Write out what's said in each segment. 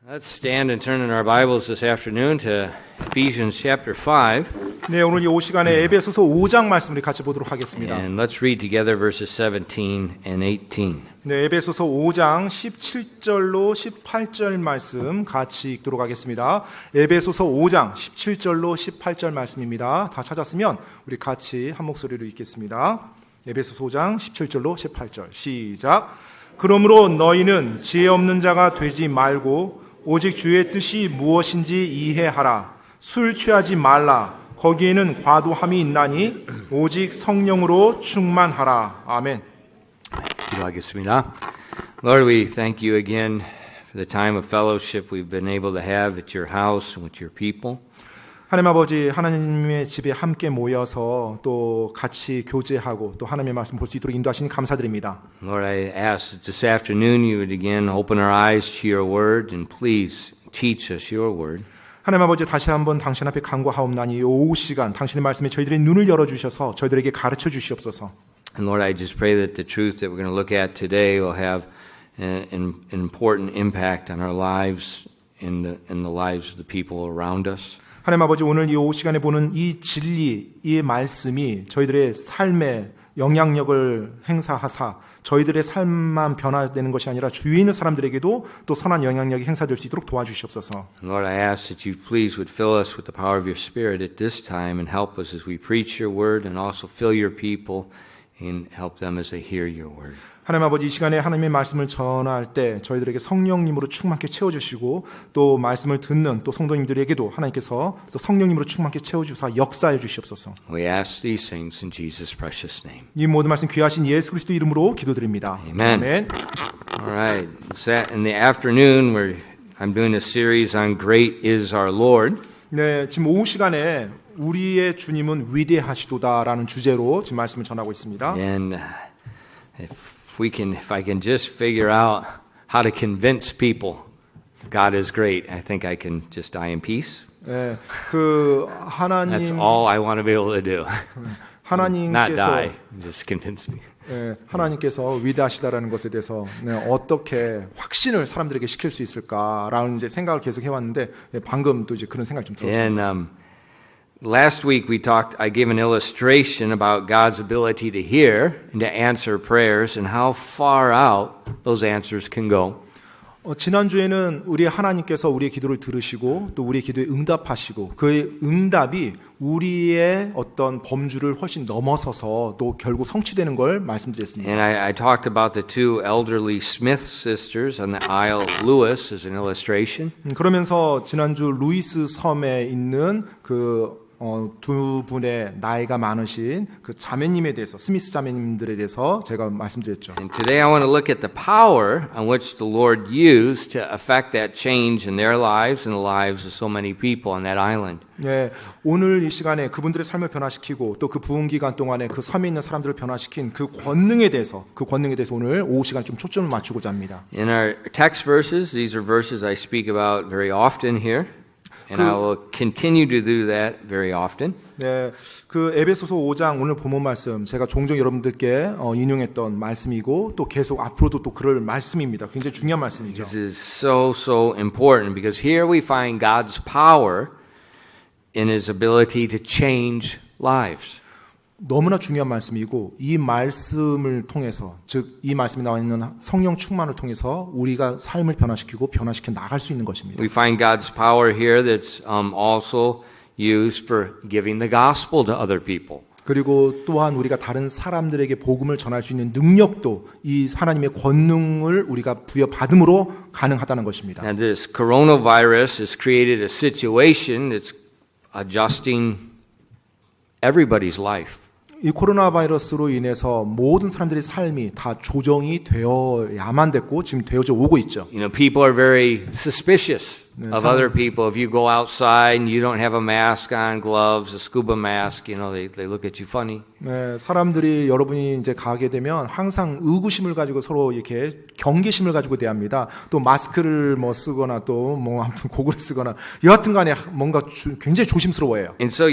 Let's stand and turn in our Bibles this afternoon to Ephesians chapter 5. 네, 오늘 이 시간에 에베소서 5장 말씀을 같이 보도록 하겠습니다. And let's read together verses 17 and 18. 네, 에베소서 5장 17절로 18절 말씀 같이 읽도록 하겠습니다. 에베소서 5장 17절로 18절 말씀입니다. 다 찾았으면 우리 같이 한 목소리로 읽겠습니다. 에베소서 5장 17절로 18절 시작. 그러므로 너희는 지혜 없는 자가 되지 말고 오직 주의 뜻이 무엇인지 이해하라. 술 취하지 말라. 거기에는 과도함이 있나니 오직 성령으로 충만하라. 아멘. 기도하겠습니다. Lord, we thank you again for the time of fellowship we've been able to have at your house and with your people. 하나님 아버지, 하나님의 집에 함께 모여서 또 같이 교제하고 또 하나님의 말씀 볼 수 있도록 인도하시니 감사드립니다. Lord, I ask that this afternoon you would again open our eyes to your word and please teach us your word. 하나님 아버지, 다시 한번 당신 앞에 간구하옵나니 이 오후 시간 당신의 말씀에 저희들의 눈을 열어주셔서 저희들에게 가르쳐 주시옵소서. And Lord, I just pray that the truth that we're going to look at today will have an important impact on our lives and the lives of the people around us. 하나님 아버지, 오늘 이 오후 시간에 보는 이 진리, 이 말씀이 저희들의 삶에 영향력을 행사하사 저희들의 삶만 변화되는 것이 아니라 주위에 있는 사람들에게도 또 선한 영향력이 행사될 수 있도록 도와주시옵소서. Lord, I ask that you please would fill us with the power of your Spirit at this time and help us as we preach your word and also fill your people and help them as they hear your word. 하나님 아버지, 이 시간에 하나님의 말씀을 전할 때 저희들에게 성령님으로 충만케 채워주시고 또 말씀을 듣는 또 성도님들에게도 하나님께서 성령님으로 충만케 채워주사 역사해 주시옵소서. We ask these things in Jesus' precious name. 이 모든 말씀 귀하신 예수 그리스도 이름으로 기도드립니다. Amen. 아멘. All right. In the afternoon, I'm doing a series on Great is Our Lord. 네, 지금 오후 시간에 우리의 주님은 위대하시도다라는 주제로 지금 말씀을 전하고 있습니다. And if I can just figure out how to convince people God is great, I think I can just die in peace. 네, 그 하나님 That's all I want to be able to do. Not 하나님께서 die, just convince me. 네, 하나님께서 위대하시다라는 것에 대해서 어떻게 확신을 사람들에게 시킬 수 있을까라는 이제 생각을 계속 해왔는데 방금 또 이제 그런 생각이 좀 들었습니다. And last week I gave an illustration about God's ability to hear and to answer prayers and how far out those answers can go. 지난주에는 우리 하나님께서 우리의 기도를 들으시고 또 우리의 기도에 응답하시고 그 응답이 우리의 어떤 범주를 훨씬 넘어서서 또 결국 성취되는 걸 말씀드렸습니다. And I talked about the two elderly Smith sisters on the Isle of Lewis as an illustration. 그러면서 지난주 루이스 섬에 있는 두 분의 나이가 많으신 그 자매님에 대해서 스미스 자매님들에 대해서 제가 말씀드렸죠. And today I want to look at the power on which the Lord used to affect that change in their lives and the lives of so many people on that island. 네, 오늘 이 시간에 그분들의 삶을 변화시키고 또 그 부흥 기간 동안에 그 섬에 있는 사람들을 변화시킨 그 권능에 대해서 오늘 오후 시간 좀 초점을 맞추고자 합니다. In our text verses, these are verses I speak about very often here. And I will continue to do that very often. 네, 그 에베소서 5장 오늘 본문 말씀 제가 종종 여러분들께 인용했던 말씀이고 또 계속 앞으로도 또 그럴 말씀입니다. 굉장히 중요한 말씀이죠. This is so important because here we find God's power in His ability to change lives. 너무나 중요한 말씀이고 이 말씀을 통해서 즉 이 말씀에 나와 있는 성령 충만을 통해서 우리가 삶을 변화시키고 변화시켜 나갈 수 있는 것입니다. We find God's power here that's also used for giving the gospel to other people. 그리고 또한 우리가 다른 사람들에게 복음을 전할 수 있는 능력도 이 하나님의 권능을 우리가 부여받음으로 가능하다는 것입니다. And this coronavirus has created a situation that's adjusting everybody's life. 이 코로나 바이러스로 인해서 모든 사람들의 삶이 다 조정이 되어야만 됐고 지금 되어져 오고 있죠. You know, people are very suspicious of other people. If you go outside and you don't have a mask on, gloves, a scuba mask, you know, they look at you funny. 네, 사람들이 여러분이 이제 가게 되면 항상 의구심을 가지고 서로 이렇게 경계심을 가지고 대합니다. 또 마스크를 쓰거나 또 아무튼 고글을 쓰거나 여하튼간에 뭔가 굉장히 조심스러워해요. And so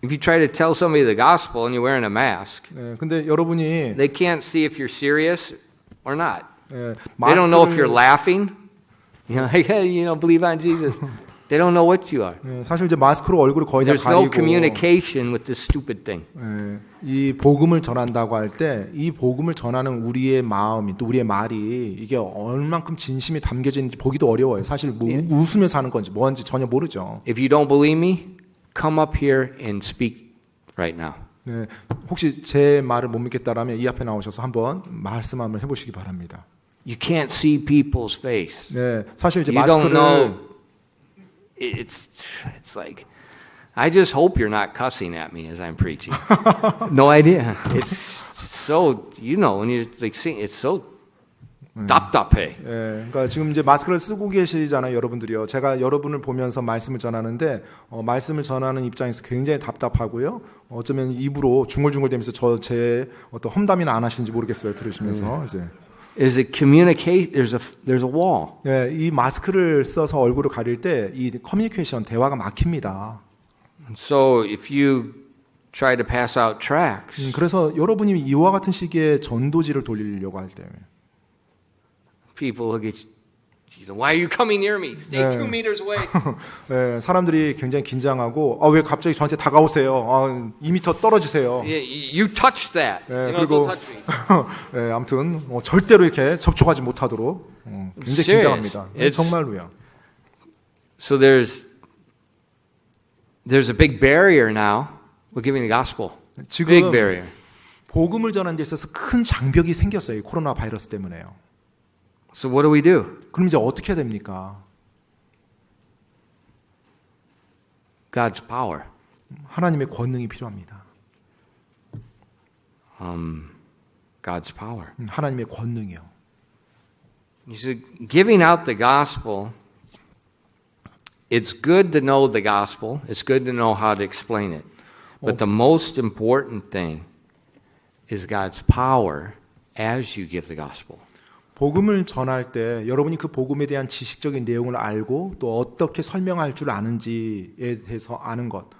if you try to tell somebody the gospel and you're wearing a mask, 네, 근데 여러분이 they can't see if you're serious or not. 네, They don't know if you're laughing You know, like, hey, you know, believe on Jesus. They don't know what you are. 예, 사실 이제 마스크로 얼굴을 거의 다 There's no 가리고 communication with this stupid thing. 예, 이 복음을 전한다고 할 때 이 복음을 전하는 우리의 마음이 또 우리의 말이 이게 얼만큼 진심이 담겨져 있는지 보기도 어려워요. 사실 뭐 웃으면서 하는 건지 뭔지 전혀 모르죠. If you don't believe me, come up here and speak right now. 네, 혹시 제 말을 못 믿겠다라면 이 앞에 나오셔서 한번 말씀 한번 해보시기 바랍니다. You can't see people's face. 네, 사실 이제 You don't 마스크를 know. It's like, I just hope you're not cussing at me as I'm preaching. No idea. It's so, you know, when you're like seeing, it's so 답답해. 예, 그러니까 지금 이제 마스크를 쓰고 계시잖아요, 여러분들이요. 제가 여러분을 보면서 말씀을 전하는데 말씀을 전하는 입장에서 굉장히 답답하고요. 어쩌면 입으로 중얼중얼대면서 제 어떤 험담이나 안 하시는지 모르겠어요, 들으시면서 이제. Is it communicate? There's a wall. 예, 이 마스크를 써서 얼굴을 가릴 때 이 커뮤니케이션 대화가 막힙니다. So if you try to pass out tracts, 그래서 여러분이 이와 같은 시기에 전도지를 돌리려고 할 때. people look at you. Why are you coming near me? Stay Yeah. 2 meters away. 예, 사람들이 굉장히 긴장하고 왜 갑자기 저한테 다가오세요? 2m 떨어지세요. You touched that. 예, You know, 그리고 don't touch me. 예, 아무튼 절대로 이렇게 접촉하지 못하도록 굉장히 Serious. 긴장합니다. It's- 정말로요. So there's a big barrier now with giving the gospel. Big 지금 barrier. 복음을 전하는 데 있어서 큰 장벽이 생겼어요. 이 코로나 바이러스 때문에요. So what do we do? 그럼 이제 어떻게 해야 됩니까? God's power. 하나님의 권능이 필요합니다. God's power. 하나님의 권능이요. You see, giving out the gospel, it's good to know the gospel. It's good to know how to explain it. But the most important thing is God's power as you give the gospel. 복음을 전할 때 여러분이 그 복음에 대한 지식적인 내용을 알고 또 어떻게 설명할 줄 아는지에 대해서 아는 것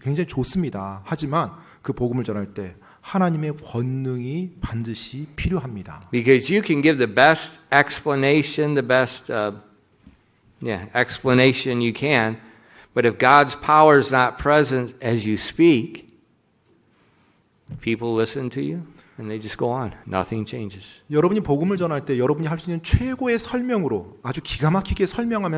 굉장히 좋습니다. 하지만 그 복음을 전할 때 하나님의 권능이 반드시 필요합니다. Because you can give the best explanation, the best explanation you can, but if God's power is not present as you speak, people listen to you and they just go on. Nothing changes. 여러분이 복음을 전할 때 여러분이 할 수 있는 최고의 설명으로 아주 기가 막히게 설명하며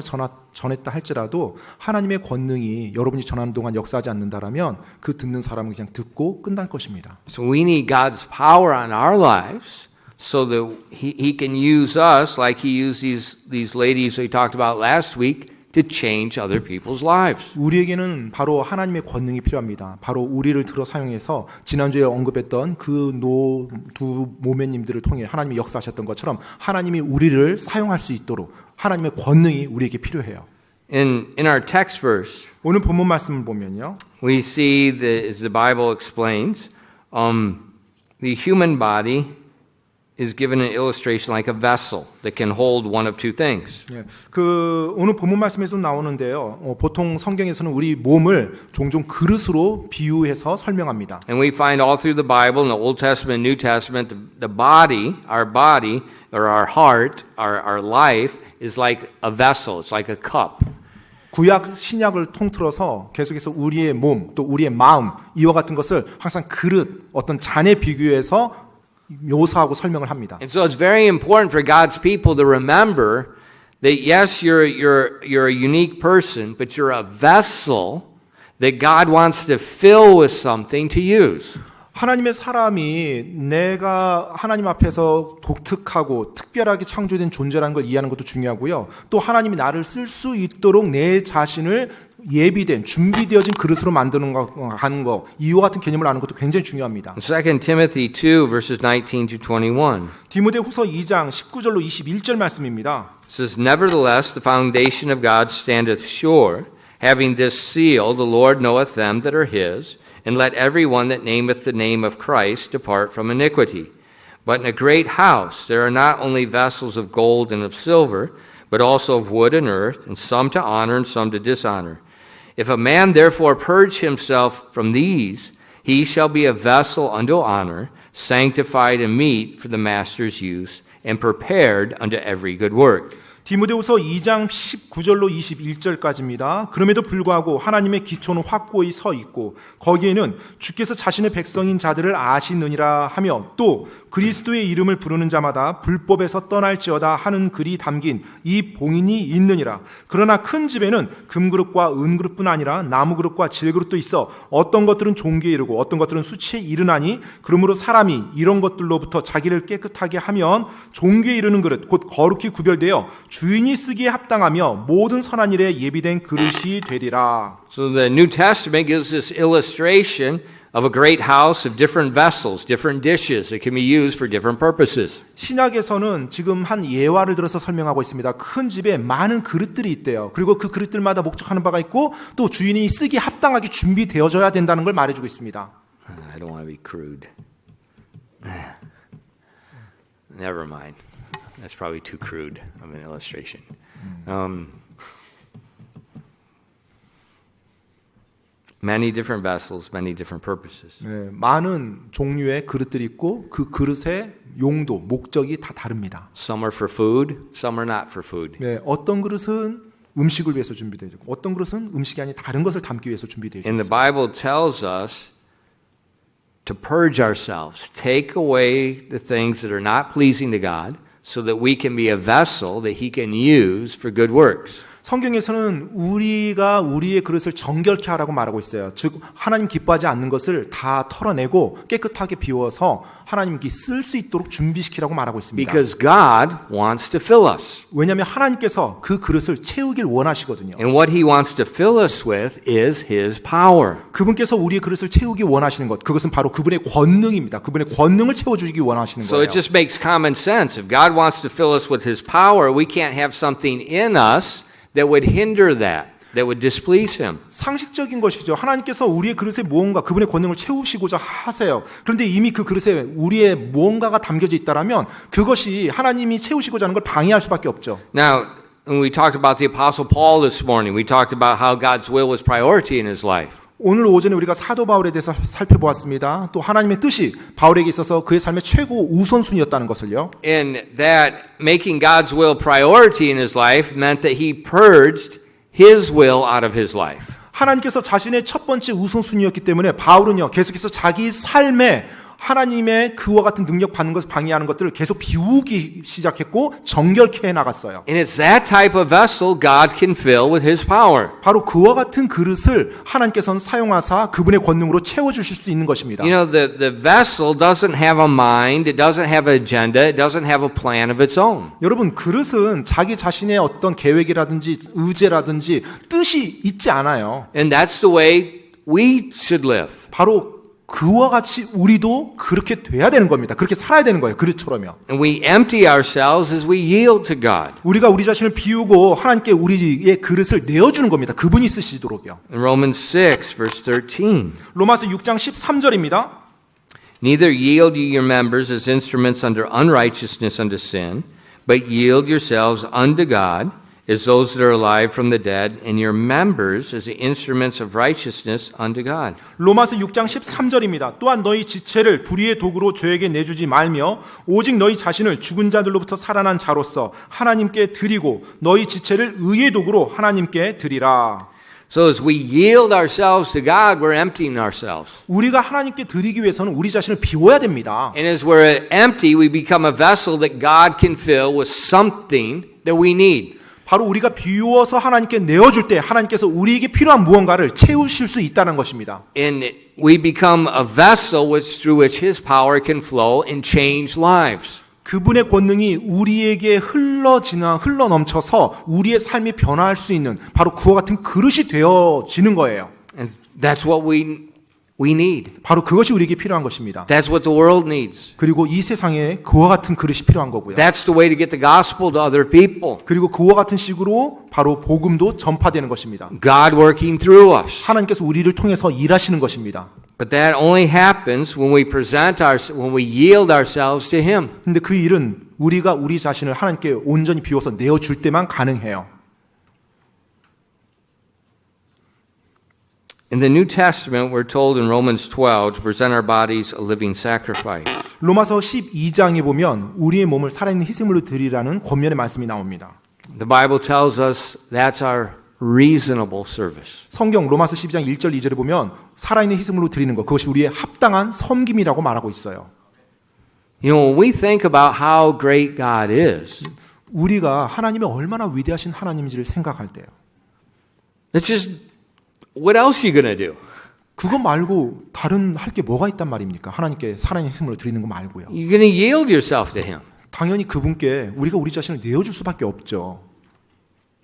전했다 할지라도 하나님의 권능이 여러분이 전하는 동안 역사하지 않는다라면 그 듣는 사람은 그냥 듣고 끝날 것입니다. So we need God's power on our lives so that He can use us like He used these ladies we talked about last week to change other people's lives. 우리에게는 바로 하나님의 권능이 필요합니다. 바로 우리를 들어 사용해서 지난주에 언급했던 그 두 모매님들을 통해 하나님이 역사하셨던 것처럼 하나님이 우리를 사용할 수 있도록 하나님의 권능이 우리에게 필요해요. In our text verse, 오늘 본문 말씀을 보면요. we see that, as the Bible explains, the human body is given an illustration like a vessel that can hold one of two things. 예, 그 오늘 본문 말씀에서 나오는데요. 보통 성경에서는 우리 몸을 종종 그릇으로 비유해서 설명합니다. And we find all through the Bible, in the Old Testament, New Testament, the body, or our heart, our life, is like a vessel. It's like a cup. 구약 신약을 통틀어서 계속해서 우리의 몸 또 우리의 마음 이와 같은 것을 항상 그릇 어떤 잔에 비교해서 묘사하고 설명을 합니다. And so it's very important for God's people to remember that yes, you're a unique person, but you're a vessel that God wants to fill with something to use. 하나님의 사람이 내가 하나님 앞에서 독특하고 특별하게 창조된 존재라는 걸 이해하는 것도 중요하고요. 또 하나님이 나를 쓸 수 있도록 내 자신을 예비된 준비되어진 그릇으로 만드는 거 하는 거 이와 같은 개념을 아는 것도 굉장히 중요합니다. 2 Timothy 2 verses 19 to 21. 디모데후서 2장 19절로 21절 말씀입니다. It says, Nevertheless, the foundation of God standeth sure, having this seal, the Lord knoweth them that are his, and let every one that nameth the name of Christ depart from iniquity. But in a great house there are not only vessels of gold and of silver, but also of wood and earth, and some to honor and some to dishonor. If a man therefore purge himself from these, he shall be a vessel unto honor, sanctified and meet for the master's use, and prepared unto every good work. 디모데후서 2장 19절로 21절까지입니다. 그럼에도 불구하고 하나님의 기초는 확고히 서 있고 거기에는 주께서 자신의 백성인 자들을 아시느니라 하며 또 그리스도의 이름을 부르는 자마다 불법에서 떠날지어다 하는 글이 담긴 이 봉인이 있느니라. 그러나 큰 집에는 금그릇과 은그릇뿐 아니라 나무그릇과 질그릇도 있어 어떤 것들은 종기에 이르고 어떤 것들은 수치에 이르나니 그러므로 사람이 이런 것들로부터 자기를 깨끗하게 하면 종기에 이르는 그릇 곧 거룩히 구별되어 주인이 쓰기에 합당하며 모든 선한 일에 예비된 그릇이 되리라. So the New Testament gives this illustration of a great house of different vessels, different dishes that can be used for different purposes. 신약에서는 지금 한 예화를 들어서 설명하고 있습니다. 큰 집에 많은 그릇들이 있대요. 그리고 그 그릇들마다 목적하는 바가 있고 또 주인이 쓰기 합당하게 준비되어져야 된다는 걸 말해주고 있습니다. I don't want to be crude. Never mind. That's probably too crude of an illustration. Many different vessels, many different purposes. 네, 많은 종류의 그릇들이 있고 그 그릇의 용도, 목적이 다 다릅니다. Some are for food, some are not for food. 네, 어떤 그릇은 음식을 위해서 준비되어 있고 어떤 그릇은 음식이 아닌 다른 것을 담기 위해서 준비되어 And the 있습니다. Bible tells us to purge ourselves, take away the things that are not pleasing to God so that we can be a vessel that He can use for good works. 성경에서는 우리가 우리의 그릇을 정결케 하라고 말하고 있어요. 즉 하나님 기뻐하지 않는 것을 다 털어내고 깨끗하게 비워서 하나님께 쓸 수 있도록 준비시키라고 말하고 있습니다. Because God wants to fill us. 왜냐하면 하나님께서 그 그릇을 채우길 원하시거든요. And what He wants to fill us with is His power. 그분께서 우리의 그릇을 채우기 원하시는 것, 그것은 바로 그분의 권능입니다. 그분의 권능을 채워주시기 원하시는 So 거예요. it just makes common sense. If God wants to fill us with His power, we can't have something in us that would hinder that would displease Him. 상식적인 것이죠. 하나님께서 우리의 그릇에 무언가 그분의 권능을 채우시고자 하세요. 그런데 이미 그 그릇에 우리의 무언가가 담겨져 있다라면 그것이 하나님이 채우시고자 하는 걸 방해할 수밖에 없죠. Now, when we talked about the Apostle Paul this morning, we talked about how God's will was priority in his life. 오늘 오전에 우리가 사도 바울에 대해서 살펴보았습니다. 또 하나님의 뜻이 바울에게 있어서 그의 삶의 최고 우선순위였다는 것을요. And that making God's will priority in his life meant that he purged his will out of his life. 하나님께서 자신의 첫 번째 우선순위였기 때문에 바울은요 계속해서 자기 삶에 하나님의 그와 같은 능력 받는 것을 방해하는 것들을 계속 비우기 시작했고 정결케 해 나갔어요. And it's that type of vessel God can fill with His power. 바로 그와 같은 그릇을 하나님께서는 사용하사 그분의 권능으로 채워주실 수 있는 것입니다. You know, the vessel doesn't have a mind, it doesn't have an agenda, it doesn't have a plan of its own. 여러분 그릇은 자기 자신의 어떤 계획이라든지 의제라든지 뜻이 있지 않아요. And that's the way we should live. 바로 그와 같이 우리도 그렇게 돼야 되는 겁니다. 그렇게 살아야 되는 거예요. 그릇처럼요. And we empty ourselves as we yield to God. 우리가 우리 자신을 비우고 하나님께 우리의 그릇을 내어주는 겁니다. 그분이 쓰시도록요. In Romans 6, verse 13. 로마서 6장 13절입니다. Neither yield ye your members as instruments under unrighteousness unto sin, but yield yourselves unto God as those that are alive from the dead, and your members as the instruments of righteousness unto God. 로마서 6장 13절입니다. 또한 너희 지체를 불의의 도구로 죄에게 내주지 말며 오직 너희 자신을 죽은 자들로부터 살아난 자로서 하나님께 드리고 너희 지체를 의의 도구로 하나님께 드리라. So as we yield ourselves to God, we're emptying ourselves. 우리가 하나님께 드리기 위해서는 우리 자신을 비워야 됩니다. And as we're empty, we become a vessel that God can fill with something that we need. 바로 우리가 비워서 하나님께 내어줄 때 하나님께서 우리에게 필요한 무언가를 채우실 수 있다는 것입니다. And we become a vessel through which His power can flow and change lives. 그분의 권능이 우리에게 흘러 넘쳐서 우리의 삶이 변화할 수 있는 바로 그와 같은 그릇이 되어지는 거예요. And that's what we need. 바로 그것이 우리에게 필요한 것입니다. That's what the world needs. 그리고 이 세상에 그와 같은 그릇이 필요한 거고요. That's the way to get the gospel to other people. 그리고 그와 같은 식으로 바로 복음도 전파되는 것입니다. God working through us. 하나님께서 우리를 통해서 일하시는 것입니다. But that only happens when when we yield ourselves to Him. 근데 그 일은 우리가 우리 자신을 하나님께 온전히 비워서 내어줄 때만 가능해요. In the New Testament, we're told in Romans 12 to present our bodies a living sacrifice. 로마서 12장에 보면 우리의 몸을 살아있는 희생물로 드리라는 권면의 말씀이 나옵니다. The Bible tells us that's our reasonable service. 성경 로마서 12장 1절 2절에 보면 살아있는 희생물로 드리는 것, 그것이 우리의 합당한 섬김이라고 말하고 있어요. You know, when we think about how great God is, 우리가 하나님이 얼마나 위대하신 하나님인지를 생각할 때요. it's just, what else are you going to do? 그거 말고 다른 할 게 뭐가 있단 말입니까? 하나님께 살아있는 희생물을 드리는 거 말고요. You're going to yield yourself to Him. 당연히 그분께 우리가 우리 자신을 내어줄 수밖에 없죠.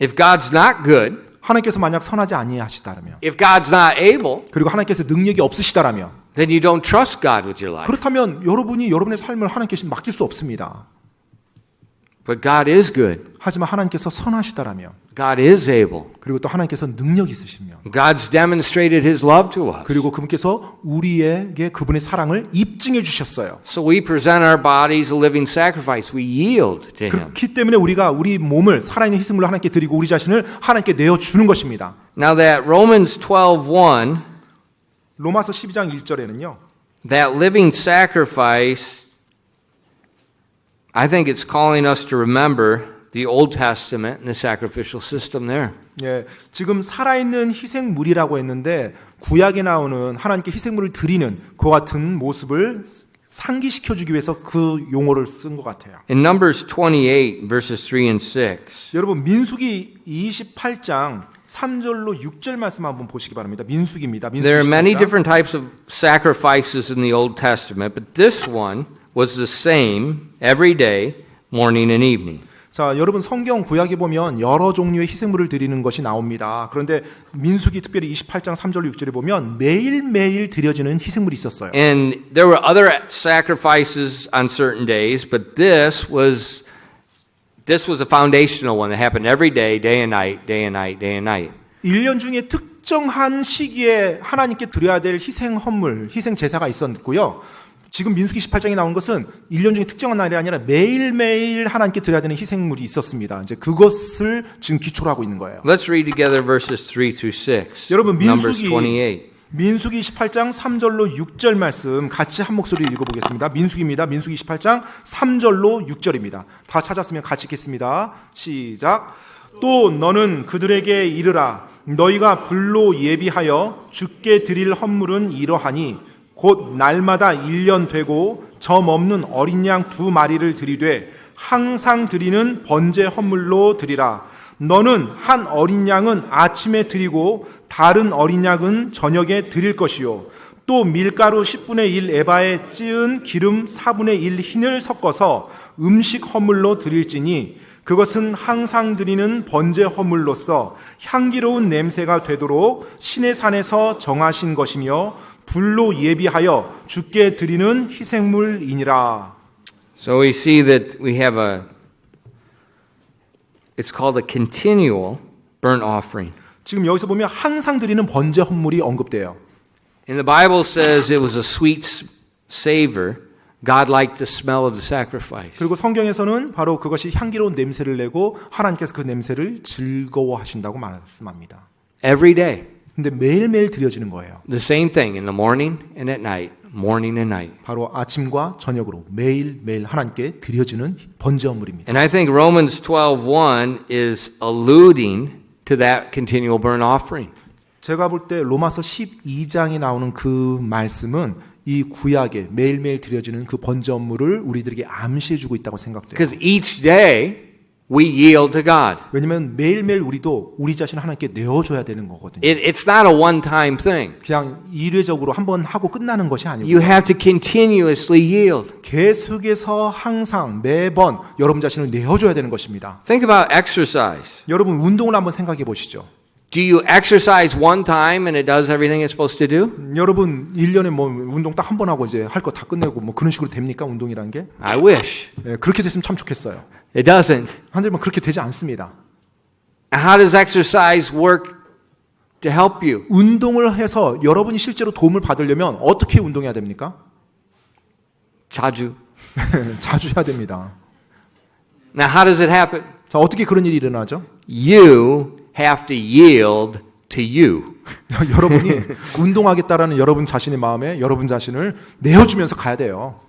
If God's not good, 하나님께서 만약 선하지 아니하시다라면, if God's not able, 그리고 하나님께서 능력이 없으시다라면, then you don't trust God with your life. 그렇다면 여러분이 여러분의 삶을 하나님께 맡길 수 없습니다. But God is good. 하지만 하나님께서 선하시다라면, God is able. 그리고 또 하나님께서 능력이 있으시면, God's demonstrated His love to us. 그리고 그분께서 우리에게 그분의 사랑을 입증해 주셨어요. So we present our bodies a living sacrifice. We yield to Him. 그렇기 때문에 우리가 우리 몸을 살아있는 희생물로 하나님께 드리고 우리 자신을 하나님께 내어주는 것입니다. Now that Romans 12:1, 로마서 12장 1절에는요. that living sacrifice, I think it's calling us to remember the Old Testament and the sacrificial system there. 예, 지금 살아있는 희생물이라고 했는데 구약에 나오는 하나님께 희생물을 드리는 그 같은 모습을 상기시켜주기 위해서 그 용어를 쓴 것 같아요. In Numbers 28, verses 3 and 6, 여러분 민수기 28장 3절로 6절 말씀 한번 보시기 바랍니다. 민수기입니다. 민수기 there are many 28장. different types of sacrifices in the Old Testament, but this one was the same every day, morning and evening. 자, 여러분 성경 구약에 보면 여러 종류의 희생물을 드리는 것이 나옵니다. 그런데 민수기 특별히 28장 3절 6절에 보면 매일매일 드려지는 희생물이 있었어요. And there were other sacrifices on certain days, but this was a foundational one that happened every day, day and night, day and night, day and night. 1년 중에 특정한 시기에 하나님께 드려야 될 희생 헌물, 희생 제사가 있었고요. 지금 민수기 18장에 나온 것은 1년 중에 특정한 날이 아니라 매일매일 하나님께 드려야 되는 희생물이 있었습니다. 이제 그것을 지금 기초로 하고 있는 거예요. Let's read together verses 3 through 6. 여러분 Numbers 민수기 28. 민수기 18장 3절로 6절 말씀 같이 한 목소리로 읽어보겠습니다. 민수기입니다. 민수기 18장 3절로 6절입니다. 다 찾았으면 같이 읽겠습니다. 시작. 또 너는 그들에게 이르라. 너희가 불로 예비하여 주께 드릴 헌물은 이러하니 곧 날마다 1년 되고 점 없는 어린 양 2마리를 드리되 항상 드리는 번제 헌물로 드리라. 너는 한 어린 양은 아침에 드리고 다른 어린 양은 저녁에 드릴 것이요. 또 밀가루 10분의 1 에바에 찌은 기름 4분의 1 흰을 섞어서 음식 헌물로 드릴지니 그것은 항상 드리는 번제 헌물로서 향기로운 냄새가 되도록 신의 산에서 정하신 것이며 불로 예비하여 주께 드리는 희생물이니라. So we see that we have it's called a continual burnt offering. 지금 여기서 보면 항상 드리는 번제 헌물이 언급돼요. And the Bible says it was a sweet savor. God liked the smell of the sacrifice. 그리고 성경에서는 바로 그것이 향기로운 냄새를 내고 하나님께서 그 냄새를 즐거워하신다고 말씀합니다. Every day. 근데 매일매일 드려지는 거예요. The same thing in the morning and at night. Morning and night. 바로 아침과 저녁으로 매일매일 하나님께 드려지는 번제 헌물입니다. And I think Romans 12:1 is alluding to that continual burnt offering. 제가 볼 때 로마서 12장에 나오는 그 말씀은 이 구약에 매일매일 드려지는 그 번제 헌물을 우리들에게 암시해주고 있다고 생각돼요. Because each day we yield to God. 왜냐하면 매일매일 우리도 우리 자신을 하나님께 내어줘야 되는 거거든요. It's not a one-time thing. 그냥 일회적으로 한번 하고 끝나는 것이 아니고 You have to continuously yield. 계속해서 항상 매번 여러분 자신을 내어줘야 되는 것입니다. Think about exercise. 여러분 운동을 한번 생각해 보시죠. Do you exercise one time and it does everything it's supposed to do? 여러분 1년에 뭐 운동 딱 한 번 하고 이제 할 거 다 끝내고 뭐 그런 식으로 됩니까? 운동이라는 게? I wish. 네, 그렇게 됐으면 참 좋겠어요. It doesn't. 하지만 그렇게 되지 않습니다. How does exercise work to help you? 운동을 해서 여러분이 실제로 도움을 받으려면 어떻게 운동해야 됩니까? 자주. 자주 해야 됩니다. Now how does it happen? 자, 어떻게 그런 일이 일어나죠? You have to yield to you. 여러분이 운동하겠다라는 여러분 자신의 마음에 여러분 자신을 내어주면서 가야 돼요.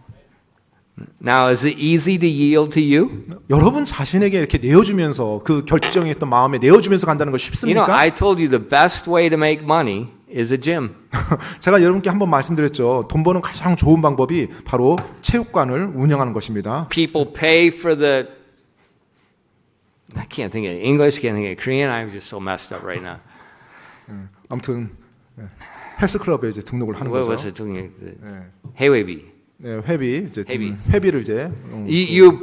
Now, is it easy to yield to you? 여러분 자신에게 이렇게 내어주면서 그 결정했던 마음에 내어주면서 간다는 거 You know, 쉽습니까? I told you the best way to make money is a gym. 제가 여러분께 한번 말씀드렸죠. 돈 버는 가장 좋은 방법이 바로 체육관을 운영하는 것입니다. People pay for the. I can't think of English, can't think of Korean. I'm just so messed up right now. 아무튼 헬스클럽에 이제 등록을 하는 What was 거죠. it doing? 네. Hewebi. 네, 회비 이제 회비. 회비를 이제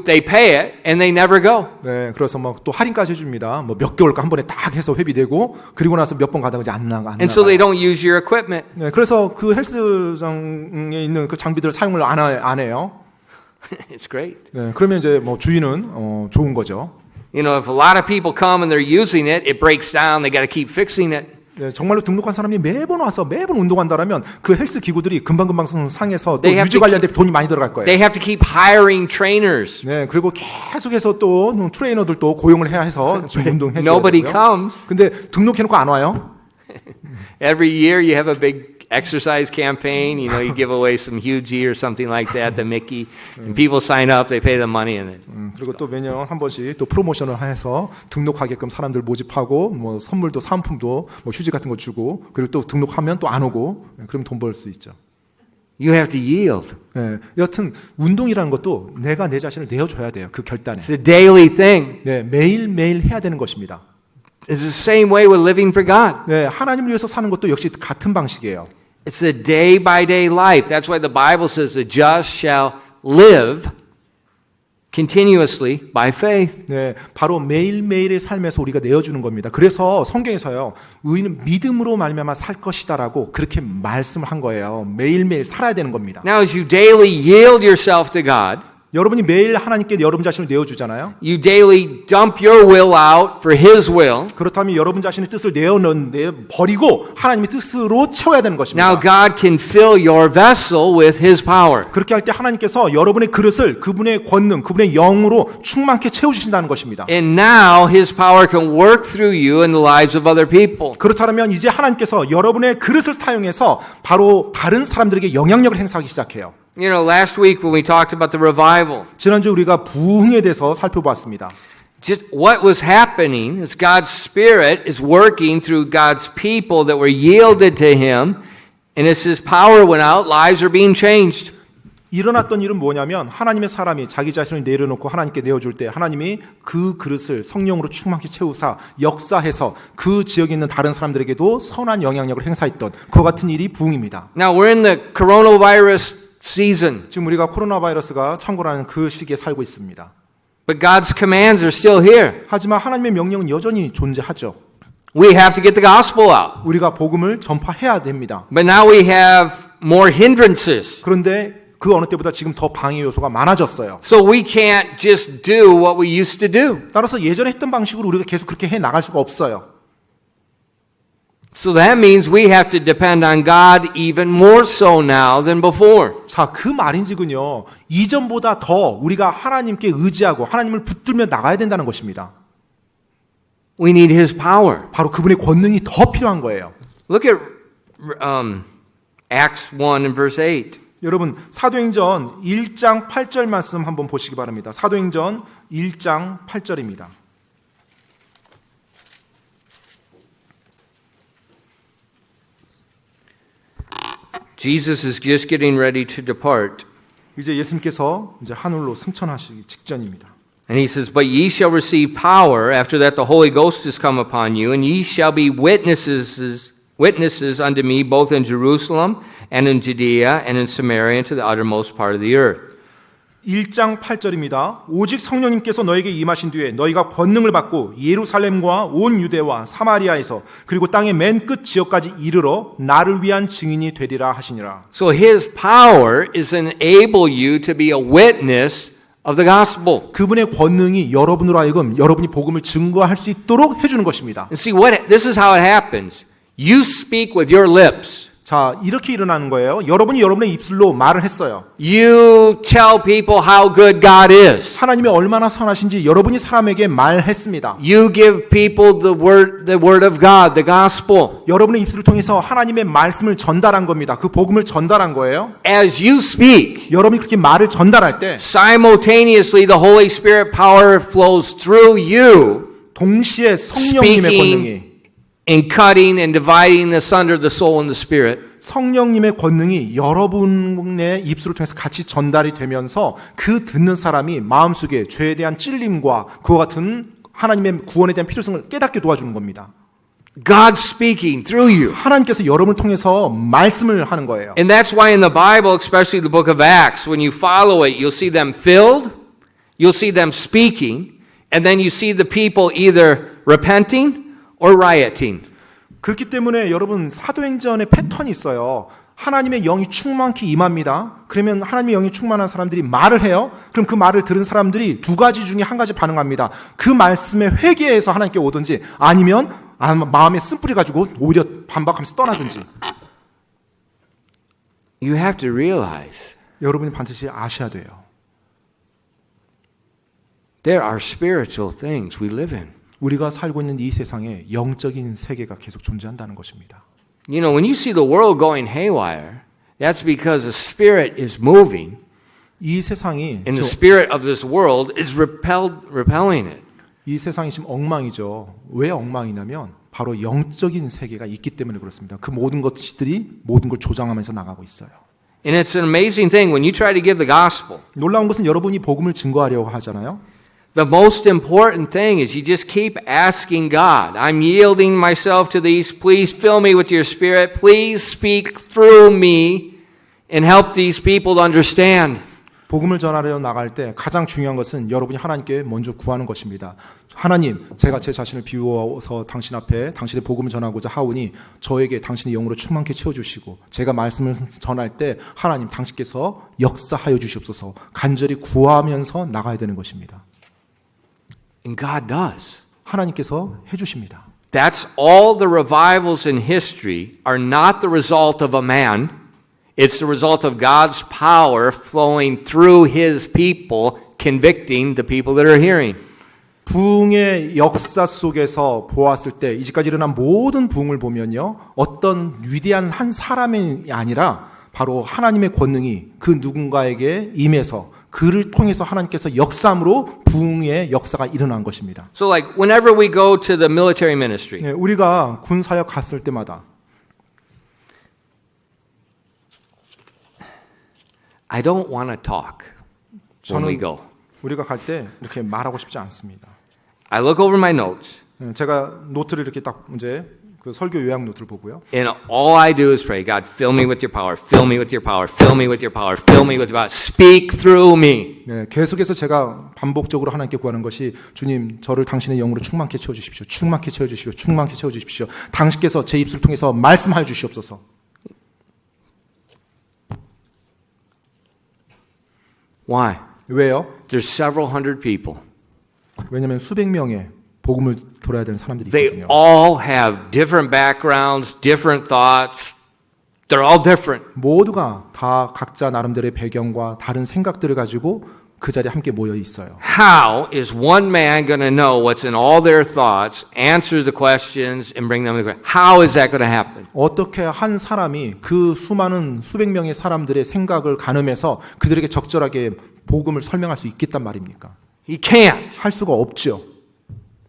They pay it and they never go. 네, 그래서 뭐 또 할인까지 해줍니다. 뭐 몇 개월간 한 번에 딱 해서 회비되고 그리고 나서 몇 번 가다가 이제 안 나가. And so they don't use your equipment. 네, 그래서 그 헬스장에 있는 그 장비들을 사용을 안 해요. It's great. 네, 그러면 이제 뭐 주인은 좋은 거죠. You know, if a lot of people come and they're using it, it breaks down. They got to keep fixing it. 네, 정말로 등록한 사람이 매번 와서 매번 운동한다라면 그 헬스 기구들이 금방금방 상해서 또 They have 유지 to 관리하는데 돈이 많이 들어갈 거예요. They have to keep hiring trainers. 네, 그리고 계속해서 또 트레이너들도 고용을 해야 해서 좀 운동해 줘야 Nobody 되고요. comes. 근데 등록해놓고 안 와요. Every year you have a big exercise campaign. You know, you give away some hugie or something like that, the Mickey. And people sign up, they pay the money in it. 그리고 또 매년 한 번씩 또 프로모션을 해서 등록하게끔 사람들 모집하고 뭐 선물도 사은품도 뭐 휴지 같은 거 주고 그리고 또 등록하면 또 안 오고 그럼 돈 벌 수 있죠. You have to yield. 네, 여튼 운동이라는 것도 내가 내 자신을 내어줘야 돼요. 그 결단에. It's a daily thing. 네, 매일매일 해야 되는 것입니다. It's the same way with living for God. 네, 하나님을 위해서 사는 것도 역시 같은 방식이에요. It's a day by day life. That's why the Bible says the just shall live continuously by faith. 네, 바로 매일매일의 삶에서 우리가 내어주는 겁니다. 그래서 성경에서요, 의인은 믿음으로 말미암아 살 것이다라고 그렇게 말씀을 한 거예요. 매일매일 살아야 되는 겁니다. Now, as you daily yield yourself to God, 여러분이 매일 하나님께 여러분 자신을 내어주잖아요. you daily dump your will out for His will. 그렇다면 여러분 자신의 뜻을 버리고 하나님의 뜻으로 채워야 되는 것입니다. Now God can fill your vessel with His power. 그렇게 할 때 하나님께서 여러분의 그릇을 그분의 권능, 그분의 영으로 충만케 채워주신다는 것입니다. And now His power can work through you in the lives of other people. 그렇다면 이제 하나님께서 여러분의 그릇을 사용해서 바로 다른 사람들에게 영향력을 행사하기 시작해요. You know, last week when we talked about the revival, 지난주 우리가 부흥에 대해서 살펴보았습니다. just what was happening is God's Spirit is working through God's people that were yielded to Him, and as His power went out, lives are being changed. 일어났던 일은 뭐냐면 하나님의 사람이 자기 자신을 내려놓고 하나님께 내어줄 때 하나님이 그 그릇을 성령으로 충만히 채우사 역사해서 그 지역에 있는 다른 사람들에게도 선한 영향력을 행사했던 그와 같은 일이 부흥입니다. Now we're in the coronavirus season, 지금 우리가 코로나 바이러스가 창궐하는 그 시기에 살고 있습니다. but God's commands are still here. 하지만 하나님의 명령은 여전히 존재하죠. We have to get the gospel out. 우리가 복음을 전파해야 됩니다. But now we have more hindrances. 그런데 그 어느 때보다 지금 더 방해 요소가 많아졌어요. So we can't just do what we used to do. 따라서 예전에 했던 방식으로 우리가 계속 그렇게 해 나갈 수가 없어요. So that means we have to depend on God even more so now than before. 자, 그 말인즉은요. 이전보다 더 우리가 하나님께 의지하고 하나님을 붙들며 나가야 된다는 것입니다. We need His power. 바로 그분의 권능이 더 필요한 거예요. Look at Acts 1 and verse 8. 여러분, 사도행전 1장 8절 말씀 한번 보시기 바랍니다. 사도행전 1장 8절입니다. Jesus is just getting ready to depart. 이제 예수님께서 이제 하늘로 승천하시기 직전입니다. And he says, But ye shall receive power after that the Holy Ghost is come upon you, and ye shall be witnesses unto me both in Jerusalem and in Judea and in Samaria and to the uttermost part of the earth. 1장 8절입니다. 오직 성령님께서 너에게 임하신 뒤에 너희가 권능을 받고 예루살렘과 온 유대와 사마리아에서 그리고 땅의 맨 끝 지역까지 이르러 나를 위한 증인이 되리라 하시니라. So his power is enable you to be a witness of the gospel. 그분의 권능이 여러분으로 하여금 여러분이 복음을 증거할 수 있도록 해주는 것입니다. And see, this is how it happens. You speak with your lips. 자, 이렇게 일어나는 거예요. 여러분이 여러분의 입술로 말을 했어요. You tell people how good God is. 하나님이 얼마나 선하신지 여러분이 사람에게 말했습니다. You give people the word of God, the gospel. 여러분의 입술을 통해서 하나님의 말씀을 전달한 겁니다. 그 복음을 전달한 거예요. As you speak, 여러분이 그렇게 말을 전달할 때 simultaneously the Holy Spirit power flows through you, 동시에 성령님의 권능이 in cutting and dividing asunder the soul and the spirit. 성령님의 권능이 여러분의 입술을 통해서 같이 전달이 되면서 그 듣는 사람이 마음속에 죄에 대한 찔림과 그와 같은 하나님의 구원에 대한 필요성을 깨닫게 도와주는 겁니다. God speaking through you. 하나님께서 여러분을 통해서 말씀을 하는 거예요. And that's why in the Bible, especially the book of Acts, when you follow it, you'll see them filled, you'll see them speaking, and then you see the people either repenting or rioting. 그렇기 때문에 여러분 사도행전의 패턴이 있어요. 하나님의 영이 충만히 임합니다. 그러면 하나님의 영이 충만한 사람들이 말을 해요. 그럼 그 말을 들은 사람들이 두 가지 중에 한 가지 반응합니다. 그 말씀에 회개해서 하나님께 오든지 아니면 마음에 쓴뿌리 가지고 오히려 반박하면서 떠나든지. You have to realize 여러분이 반드시 아셔야 돼요. there are spiritual things we live in. 우리가 살고 있는 이 세상에 영적인 세계가 계속 존재한다는 것입니다. You know, when you see the world going haywire, that's because the spirit is moving, 이 세상이 and the spirit of this world is repelling it. 이 세상이 지금 엉망이죠. 왜 엉망이냐면 바로 영적인 세계가 있기 때문에 그렇습니다. 그 모든 것들이 모든 걸 조장하면서 나가고 있어요. And it's an amazing thing when you try to give the gospel. 놀라운 것은 여러분이 복음을 증거하려고 하잖아요. The most important thing is you just keep asking God, I'm yielding myself to these. Please fill me with your spirit. Please speak through me and help these people to understand. 복음을 전하려 나갈 때 가장 중요한 것은 여러분이 하나님께 먼저 구하는 것입니다. 하나님, 제가 제 자신을 비워서 당신 앞에 당신의 복음을 전하고자 하오니 저에게 당신의 영으로 충만케 채워주시고 제가 말씀을 전할 때 하나님 당신께서 역사하여 주시옵소서 간절히 구하면서 나가야 되는 것입니다. And God does. 하나님께서 해주십니다. That's all the revivals in history are not the result of a man. It's the result of God's power flowing through His people, convicting the people that are hearing. 부흥의 역사 속에서 보았을 때 이제까지 일어난 모든 부흥을 보면요. 어떤 위대한 한 사람이 아니라 바로 하나님의 권능이 그 누군가에게 임해서 그를 통해서 하나님께서 역사함으로 부흥의 역사가 일어난 것입니다. So like whenever we go to the military ministry, 네, 우리가 군 사역 갔을 때마다 I don't want to talk when we go. 우리가 갈 때 이렇게 말하고 싶지 않습니다. I look over my notes. 네, 제가 노트를 이렇게 딱 이제 그 설교 요약 노트를 보고요. And all I do is pray, God, fill me with your power, fill me with your power, fill me with your power, fill me with your power, speak through me. 네, 계속해서 제가 반복적으로 하나님께 구하는 것이 주님, 저를 당신의 영으로 충만케 채워주십시오. 충만케 채워주십시오. 충만케 채워주십시오. 당신께서 제 입술을 통해서 말씀하여 주시옵소서. Why? 왜요? There's several hundred people. 왜냐하면 수백 명의 복음을 들어야 되는 사람들이 They 있거든요. all have different backgrounds, different thoughts. They're all different. 모두가 다 각자 나름대로의 배경과 다른 생각들을 가지고 그 자리에 함께 모여 있어요. How is one man going to know what's in all their thoughts, answer the questions, and bring them to the ground? How is that going to happen? 어떻게 한 사람이 그 수많은 수백 명의 사람들의 생각을 가늠해서 그들에게 적절하게 복음을 설명할 수 있겠단 말입니까? He can't. 할 수가 없죠.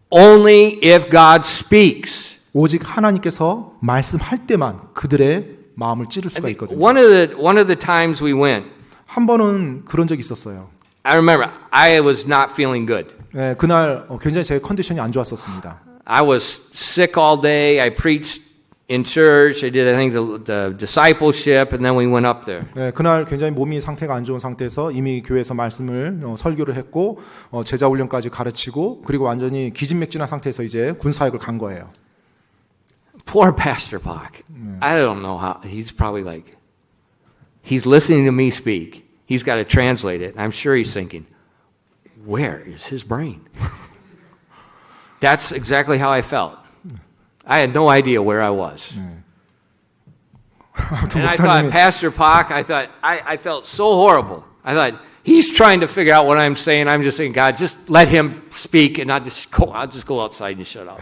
Only if God speaks. 오직 하나님께서 말씀할 때만 그들의 마음을 찌를 수가 있거든요. One of the times we went, 한 번은 그런 적이 있었어요. I remember I was not feeling good. 네, 그날 굉장히 제 컨디션이 안 좋았었습니다. I was sick all day. I preached in church. I did, I think, the discipleship, and then we went up there. 네, 그날 굉장히 몸이 상태가 안 좋은 상태에서 이미 교회에서 말씀을 설교를 했고 제자 훈련까지 가르치고 그리고 완전히 기진맥진한 상태에서 이제 군 사역을 간 거예요. Poor Pastor Bach. I don't know how. He's probably like, he's listening to me speak. He's got to translate it. I'm sure he's thinking, where is his brain? That's exactly how I felt. I had no idea where I was. And I thought, Pastor Pak, I felt so horrible. I thought, he's trying to figure out what I'm saying. I'm just saying, God, just let him speak, and I'll just go outside and shut up.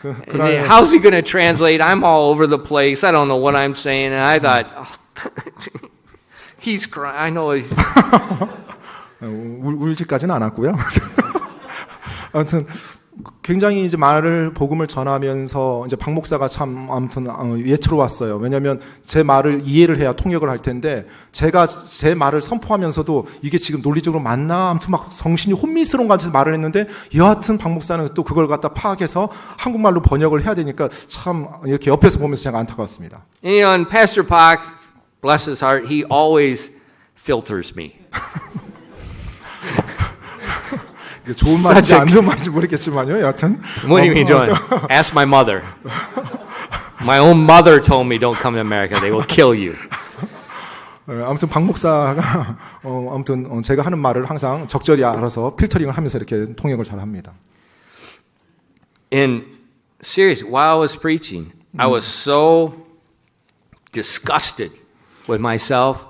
And then, how's he going to translate? I'm all over the place. I don't know what I'm saying. And I thought, he's crying. I know. 울지까지는 않았고요. 아무튼 굉장히 이제 복음을 전하면서 이제 박 목사가 참 아무튼 예초로웠어요. 왜냐하면 제 말을 이해를 해야 통역을 할 텐데 제가 제 말을 선포하면서도 이게 지금 논리적으로 맞나? 아무튼 막 정신이 혼미스러운 것 같아서 말을 했는데 여하튼 박 목사는 또 그걸 갖다 파악해서 한국말로 번역을 해야 되니까 참 이렇게 옆에서 보면서 제가 안타까웠습니다. And Pastor Pak, bless his heart, he always filters me. 좋은 말인지 안 좋은 말인지 모르겠지만요. 여하튼. What do you mean, John? Ask my mother. My own mother told me don't come to America. They will kill you. 아무튼 박 목사가 아무튼 제가 하는 말을 항상 적절히 알아서 필터링을 하면서 이렇게 통역을 잘 합니다. In serious, while I was preaching, I was so disgusted with myself.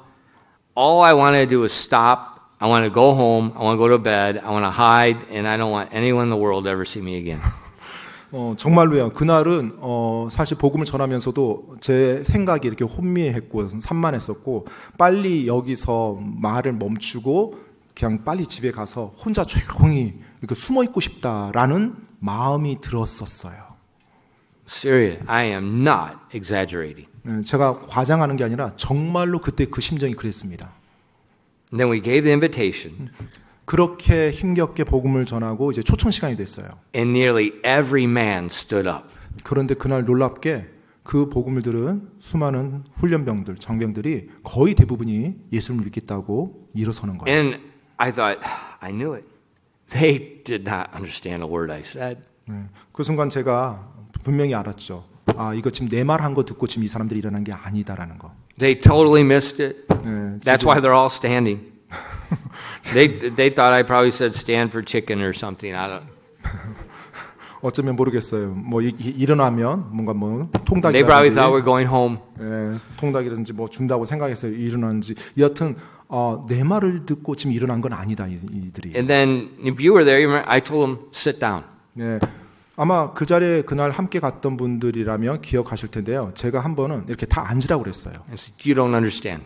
All I wanted to do was stop. I want to go home. I want to go to bed. I want to hide, and I don't want anyone in the world to ever see me again. 정말로요. 그날은 사실 복음을 전하면서도 제 생각이 이렇게 혼미했고 산만했었고 빨리 여기서 말을 멈추고 그냥 빨리 집에 가서 혼자 조용히 이렇게 숨어 있고 싶다라는 마음이 들었었어요. Serious, I am not exaggerating. 제가 과장하는 게 아니라 정말로 그때 그 심정이 그랬습니다. And then we gave the invitation. 그렇게 힘겹게 복음을 전하고 이제 초청 시간이 됐어요. And nearly every man stood up. 그런데 그날 놀랍게 그 복음을 들은 수많은 훈련병들, 장병들이 거의 대부분이 예수를 믿겠다고 일어서는 거예요. And I thought, I knew it. They did not understand a word I said. 그 순간 제가 분명히 알았죠. 아, 이거 지금 내 말 한 거 듣고 지금 이 사람들이 일어난 게 아니다라는 거. They totally missed it. That's why they're all standing. They thought I probably said stand for chicken or something. I don't. 어쩌면 모르겠어요. 뭐 일어나면 뭔가 뭐 통닭이라든지. They probably thought we're going home. 통닭이라든지 뭐 준다고 생각해서 일어나는지. 여하튼 내 말을 듣고 지금 일어난 건 아니다 이들이. And then if you were there, you remember, I told them sit down. 네. 아마 그 자리에 그날 함께 갔던 분들이라면 기억하실 텐데요. 제가 한 번은 이렇게 다 앉으라고 그랬어요. I said, you don't understand.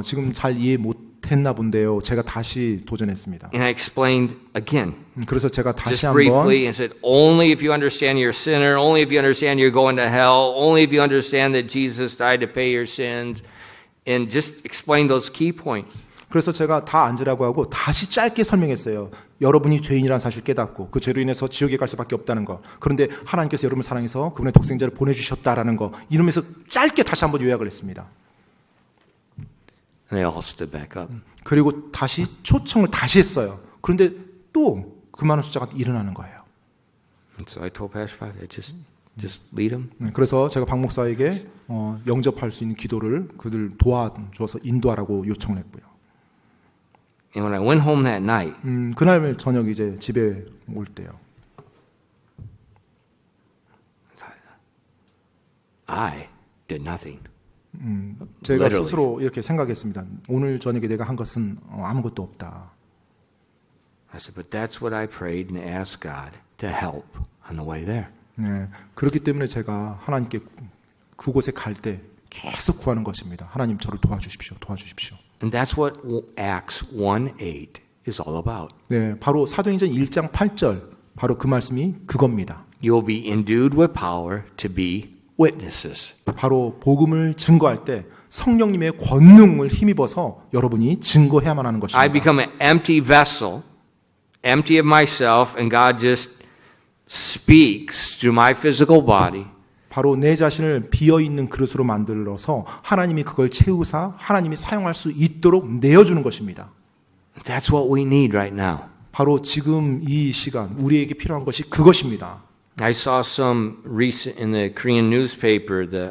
지금 잘 이해 못했나 본데요. 제가 다시 도전했습니다. And I explained again. 그래서 제가 다시 Just 한번 briefly and said, only if you understand you're a sinner, only if you understand you're going to hell, only if you understand that Jesus died to pay your sins, and just explain those key points. 그래서 제가 다 앉으라고 하고 다시 짧게 설명했어요. 여러분이 죄인이라는 사실을 깨닫고 그 죄로 인해서 지옥에 갈 수밖에 없다는 거. 그런데 하나님께서 여러분을 사랑해서 그분의 독생자를 보내주셨다라는 거. 이러면서 짧게 다시 한번 요약을 했습니다. And they all stood back up. 그리고 다시 초청을 다시 했어요. 그런데 또 그 많은 숫자가 일어나는 거예요. And so I told Pastor Pat, just lead them. 그래서 제가 박 목사에게 영접할 수 있는 기도를 그들 도와줘서 인도하라고 요청을 했고요. And when I went home that night, 그날 저녁 이제 집에 올 때요. I did nothing. 제가 Literally. 스스로 이렇게 생각했습니다. 오늘 저녁에 내가 한 것은 아무것도 없다. I said, but that's what I prayed and asked God to help on the way there. 네, 그렇기 때문에 제가 하나님께 그곳에 갈 때 계속 구하는 것입니다. 하나님 저를 도와주십시오. 도와주십시오. And that's what Acts 1:8 is all about. 네, 바로 사도행전 1장 8절 바로 그 말씀이 그겁니다. You'll be endued with power to be witnesses. 바로 복음을 증거할 때 성령님의 권능을 힘입어서 여러분이 증거해야만 하는 것입니다. I become an empty vessel, empty of myself, and God just speaks through my physical body. 바로 내 자신을 비어있는 그릇으로 만들어서 하나님이 그걸 채우사 하나님이 사용할 수 있도록 내어주는 것입니다. That's what we need right now. 바로 지금 이 시간 우리에게 필요한 것이 그것입니다. I saw some recent in the Korean newspaper, the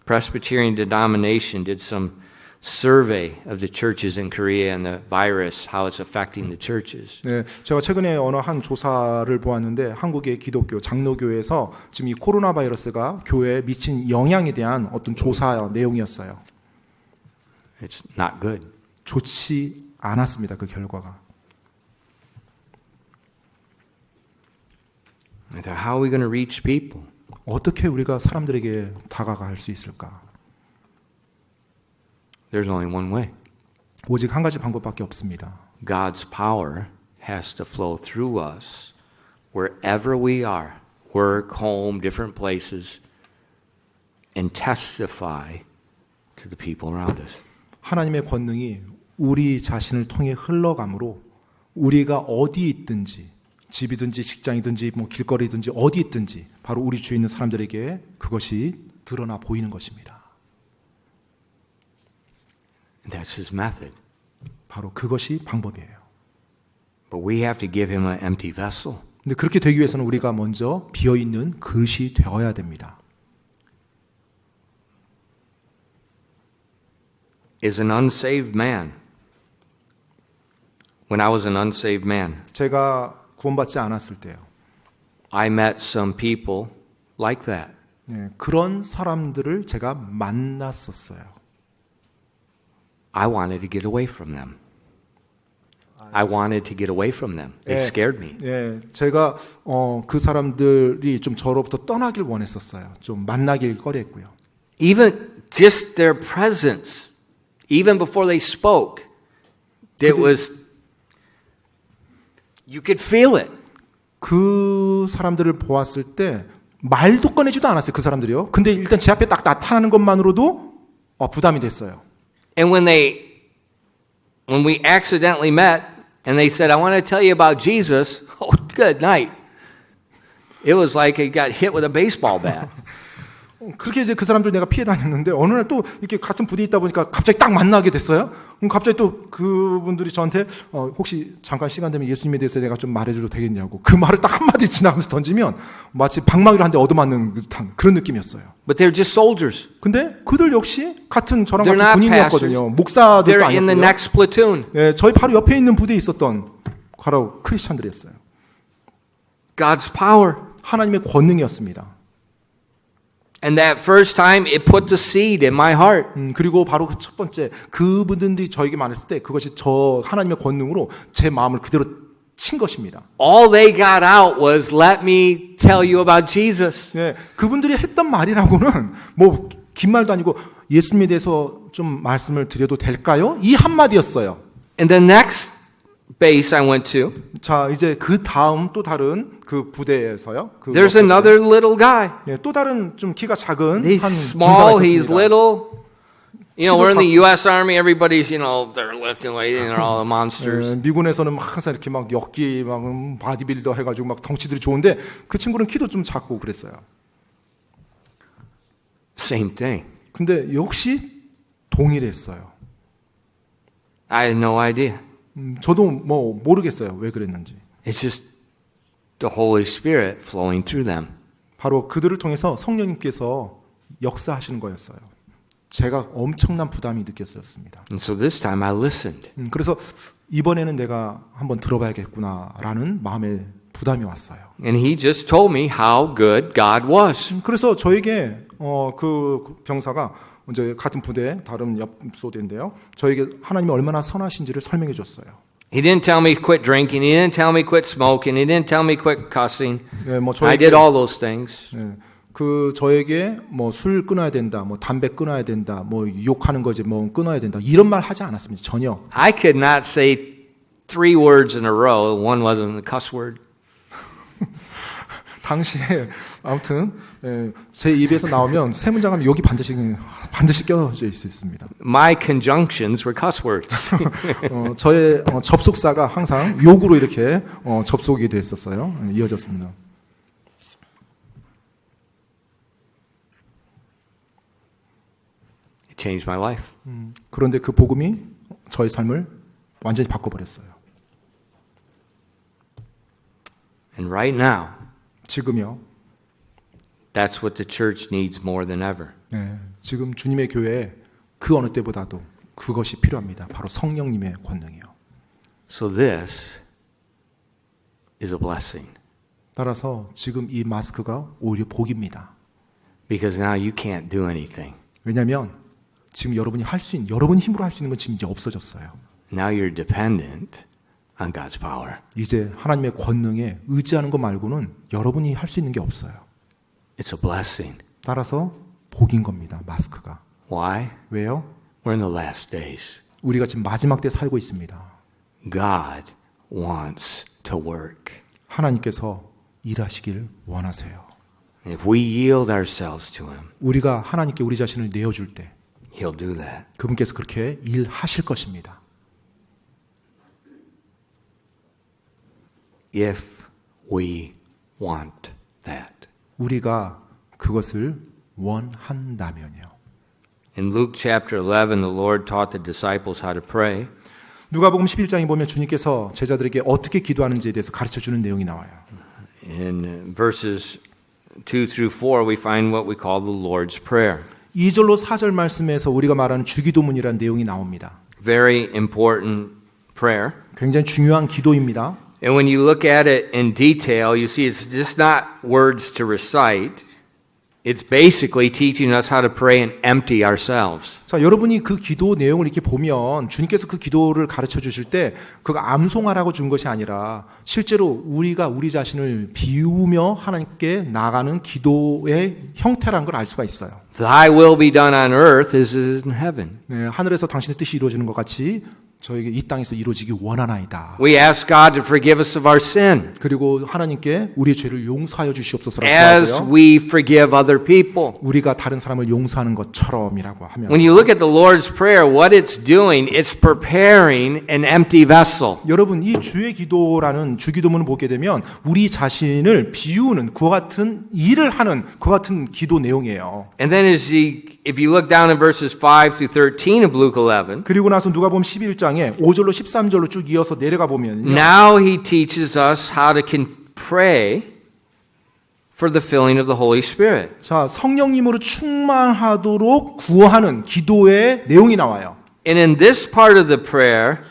Presbyterian denomination did some survey of the churches in Korea and the virus, how it's affecting the churches. 네, 제가 최근에 어느 한 조사를 보았는데 한국의 기독교 장로교에서 지금 이 코로나 바이러스가 교회에 미친 영향에 대한 어떤 조사 내용이었어요. It's not good. 좋지 않았습니다. 그 결과가. So how are we going to reach people? 어떻게 우리가 사람들에게 다가갈 수 있을까? There's only one way. 오직 한 가지 방법밖에 없습니다. God's power has to flow through us wherever we are, work, home, different places, and testify to the people around us. 하나님의 권능이 우리 자신을 통해 흘러가므로 우리가 어디 있든지 집이든지 직장이든지 뭐 길거리든지 어디 있든지 바로 우리 주위에 있는 사람들에게 그것이 드러나 보이는 것입니다. That's his method. 바로 그것이 방법이에요. But we have to give him an empty vessel. 근데 그렇게 되기 위해서는 우리가 먼저 비어 있는 그릇이 되어야 됩니다. As an unsaved man, when I was an unsaved man, 제가 구원받지 않았을 때요. I met some people like that. 네, 그런 사람들을 제가 만났었어요. I wanted to get away from them. I wanted to get away from them. They scared me. 예, 제가 그 사람들이 좀 저로부터 떠나길 원했었어요. 좀 만나길 꺼려했고요. Even just their presence, even before they spoke, it was, you could feel it. 그 사람들을 보았을 때 말도 꺼내지도 않았어요. 그 사람들이요. 근데 일단 제 앞에 딱 나타나는 것만으로도 부담이 됐어요. And when we accidentally met and they said, I want to tell you about Jesus, oh, good night. It was like it got hit with a baseball bat. 그렇게 이제 그 사람들 내가 피해 다녔는데 어느 날 또 이렇게 같은 부대에 있다 보니까 갑자기 딱 만나게 됐어요. 그럼 갑자기 또 그분들이 저한테 혹시 잠깐 시간 되면 예수님에 대해서 내가 좀 말해줘도 되겠냐고 그 말을 딱 한마디 지나가면서 던지면 마치 방망이로 한 대 얻어맞는 듯한 그런 느낌이었어요. But they're just soldiers. 근데 그들 역시 같은 저랑 They're 같은 not 군인이었거든요. 목사들도 They're in the 아니었고요. next platoon. 네, 저희 바로 옆에 있는 부대에 있었던 바로 크리스찬들이었어요. God's power. 하나님의 권능이었습니다. And that first time, it put the seed in my heart. 그리고 바로 그 첫 번째 그분들이 저에게 말했을 때 그것이 저 하나님의 권능으로 제 마음을 그대로 친 것입니다. All they got out was, let me tell you about Jesus. 네, 그분들이 했던 말이라고는 뭐 긴 말도 아니고 예수님에 대해서 좀 말씀을 드려도 될까요? 이 한마디였어요. And the next base I went to, 자, 이제 그 다음 또 다른 그 부대에서요. 그 there's another little guy. 예, 또 다른 좀 키가 작은 He's 한 small, 군사가 he's 있었습니다. little. You know, we're in the U.S. Army, everybody's, they're lifting weight and they're all the monsters. 예, 미군에서는 막 항상 이렇게 막 역기, 막 바디빌더 해가지고 막 덩치들이 좋은데 그 친구는 키도 좀 작고 그랬어요. Same thing. 근데 역시 동일했어요. I had no idea. 저도 뭐 모르겠어요. 왜 그랬는지. It's just the Holy Spirit flowing through them. 바로 그들을 통해서 성령님께서 역사하시는 거였어요. 제가 엄청난 부담이 느꼈었습니다. And so this time I listened. 그래서 이번에는 내가 한번 들어봐야겠구나라는 마음에 부담이 왔어요. And he just told me how good God was. 그래서 저에게 그 병사가 이제 같은 부대 다른 옆 소대인데요. 저에게 하나님이 얼마나 선하신지를 설명해 줬어요. He didn't tell me quit drinking. He didn't tell me quit smoking. He didn't tell me quit cussing. 네, 뭐 I did all those things. 네, 그 저에게 뭐 술 끊어야 된다, 뭐 담배 끊어야 된다, 뭐 욕하는 거지, 뭐 끊어야 된다 이런 말 하지 않았습니다. 전혀. I could not say 3 words in a row. One wasn't a cuss word. 당시에 아무튼 제 입에서 나오면 세 문장 하면 여기 반드시 껴져 있습니다. My conjunctions were cuss words. 저의 접속사가 항상 욕으로 이렇게 접속이 됐었어요. 이어졌습니다. It changed my life. 그런데 그 복음이 저의 삶을 완전히 바꿔버렸어요. And right now, 지금요. that's what the church needs more than ever. 네, 지금 주님의 교회에 그 어느 때보다도 그것이 필요합니다. 바로 성령님의 권능이요. So this is a blessing. 따라서 지금 이 마스크가 오히려 복입니다. Because now you can't do anything. 왜냐하면 지금 여러분이 여러분 힘으로 할 수 있는 건 지금 이제 없어졌어요. Now you're dependent on God's power. 이제 하나님의 권능에 의지하는 것 말고는 여러분이 할 수 있는 게 없어요. It's a blessing. 따라서 복인 겁니다. 마스크가. Why? 왜요? We're in the last days. 우리가 지금 마지막 때 살고 있습니다. God wants to work. 하나님께서 일하시길 원하세요. If we yield ourselves to Him, 우리가 하나님께 우리 자신을 내어줄 때 He'll do that. 그분께서 그렇게 일하실 것입니다. If we want that. 우리가 그것을 원한다면요. In Luke chapter 11, the Lord taught the disciples how to pray. 누가복음 11장에 보면 주님께서 제자들에게 어떻게 기도하는지에 대해서 가르쳐 주는 내용이 나와요. In verses 2 through 4, we find what we call the Lord's Prayer. 2절로 4절 말씀에서 우리가 말하는 주기도문이라는 내용이 나옵니다. Very important prayer. 굉장히 중요한 기도입니다. And when you look at it in detail, you see it's just not words to recite. It's basically teaching us how to pray and empty ourselves. 자, 여러분이 그 기도 내용을 이렇게 보면 주님께서 그 기도를 가르쳐 주실 때 그거 암송하라고 준 것이 아니라 실제로 우리가 우리 자신을 비우며 하나님께 나가는 기도의 형태라는 걸 알 수가 있어요. Thy will be done on earth as it is in heaven. 네, 하늘에서 당신의 뜻이 이루어지는 것 같이 저에게 이 땅에서 이루어지기 원하나이다. We ask God to forgive us of our sin 그리고 하나님께 우리의 죄를 용서하여 주시옵소서라고 as 하고요. we forgive other people. 우리가 다른 사람을 용서하는 것처럼이라고 하면 When you look at the Lord's Prayer, what it's doing, it's preparing an empty vessel. 여러분 이 주의 기도라는 주기도문을 보게 되면 우리 자신을 비우는 그와 같은 일을 하는 그와 같은 기도 내용이에요. And then if you look down in verses 5 through 13 of Luke 11, 그리고 나서 누가복음 11장에 5절로 13절로 쭉 이어서 내려가 보면 now he teaches us how to pray for the filling of the Holy Spirit. 자, 성령님으로 충만하도록 구하는 기도의 내용이 나와요. And in this part of the prayer,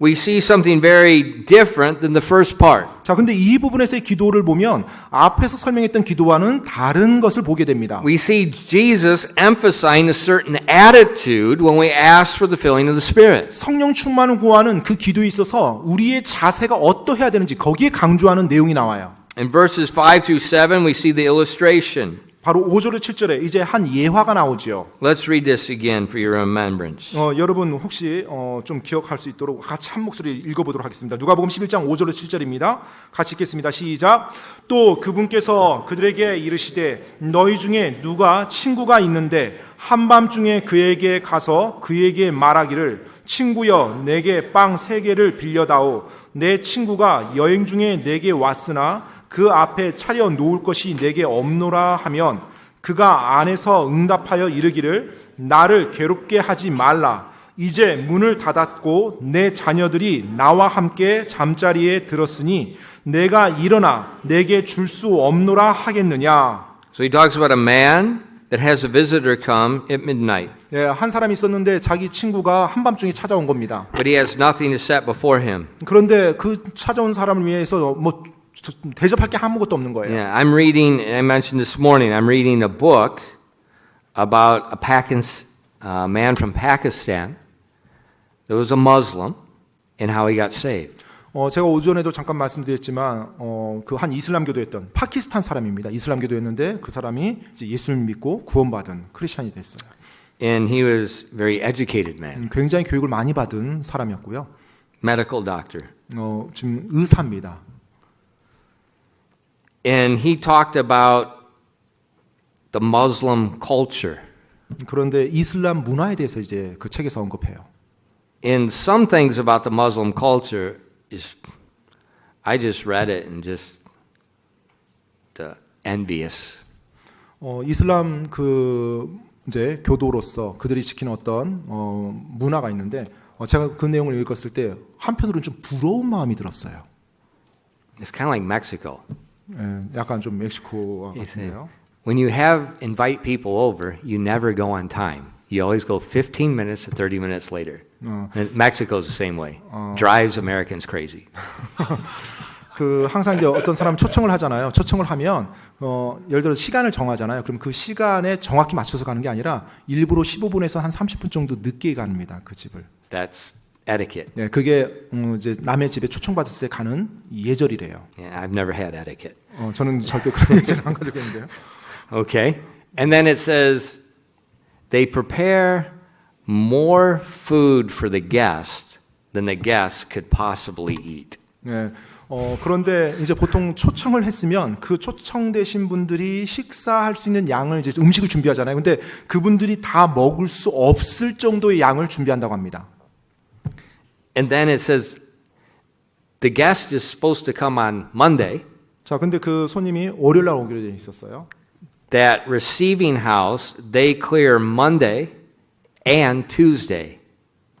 we see something very different than the first part. 자, 근데 이 부분에서의 기도를 보면 앞에서 설명했던 기도와는 다른 것을 보게 됩니다. We see Jesus emphasizing a certain attitude when we ask for the filling of the Spirit. 성령 충만을 구하는 그 기도에 있어서 우리의 자세가 어떠해야 되는지 거기에 강조하는 내용이 나와요. In verses 5 through 7, we see the illustration. 바로 5절로 7절에 이제 한 예화가 나오죠. Let's read this again for your remembrance. 여러분 혹시 좀 기억할 수 있도록 같이 한 목소리 읽어보도록 하겠습니다. 누가복음 11장 5절로 7절입니다. 같이 읽겠습니다. 시작. 또 그분께서 그들에게 이르시되 너희 중에 누가 친구가 있는데 한밤중에 그에게 가서 그에게 말하기를 친구여 내게 빵 3개를 빌려다오. 내 친구가 여행 중에 내게 왔으나 그 앞에 차려 놓을 것이 내게 없노라 하면 그가 안에서 응답하여 이르기를 나를 괴롭게 하지 말라. 이제 문을 닫았고 내 자녀들이 나와 함께 잠자리에 들었으니 내가 일어나 내게 줄 수 없노라 하겠느냐. So he talks about a man that has a visitor come at midnight. 네, 한 사람이 있었는데 자기 친구가 한밤중에 찾아온 겁니다. But he has nothing to set before him. 그런데 그 찾아온 사람을 위해서 대접할 게 아무것도 없는 거예요. Yeah, I'm reading, I mentioned this morning, I'm reading a book about a man from Pakistan that was a Muslim and how he got saved. 제가 오전에도 잠깐 말씀드렸지만 그 한 이슬람교도였던 파키스탄 사람입니다. 이슬람교도였는데 그 사람이 이제 예수를 믿고 구원받은 크리스천이 됐어요. And he was a very educated man, 굉장히 교육을 많이 받은 사람이었고요. medical doctor. 지금 의사입니다. And he talked about the Muslim culture. 그런데 이슬람 문화에 대해서 이제 그 책에서 언급해요. And some things about the Muslim culture is, I just read it and just envious. 이슬람 그 이제 교도로서 그들이 지키는 어떤 문화가 있는데 제가 그 내용을 읽었을 때 한편으로는 좀 부러운 마음이 들었어요. It's kind of like Mexico. 약간 좀 멕시코와 같은데요. When you invite people over, you never go on time. You always go 15 minutes to 30 minutes later. And Mexico's the same way. Drives Americans crazy. 그 항상 이제 어떤 사람 초청을 하잖아요. 초청을 하면 예를 들어 시간을 정하잖아요. 그럼 그 시간에 정확히 맞춰서 가는 게 아니라 일부러 15분에서 한 30분 정도 늦게 갑니다. 그 집을. That's etiquette. 네, 그게 이제 남의 집에 초청받았을 때 가는 예절이래요. Yeah, I've never had etiquette. 저는 절대 그런 예절을 안 가지고 있는데요. Okay. And then it says they prepare more food for the guest than the guest could possibly eat. 네. 그런데 이제 보통 초청을 했으면 그 초청되신 분들이 식사할 수 있는 양을 이제 음식을 준비하잖아요. 근데 그분들이 다 먹을 수 없을 정도의 양을 준비한다고 합니다. And then it says the guest is supposed to come on Monday. 자, 근데 그 손님이 월요일 날 오기로 돼 있었어요. That receiving house, they clear Monday and Tuesday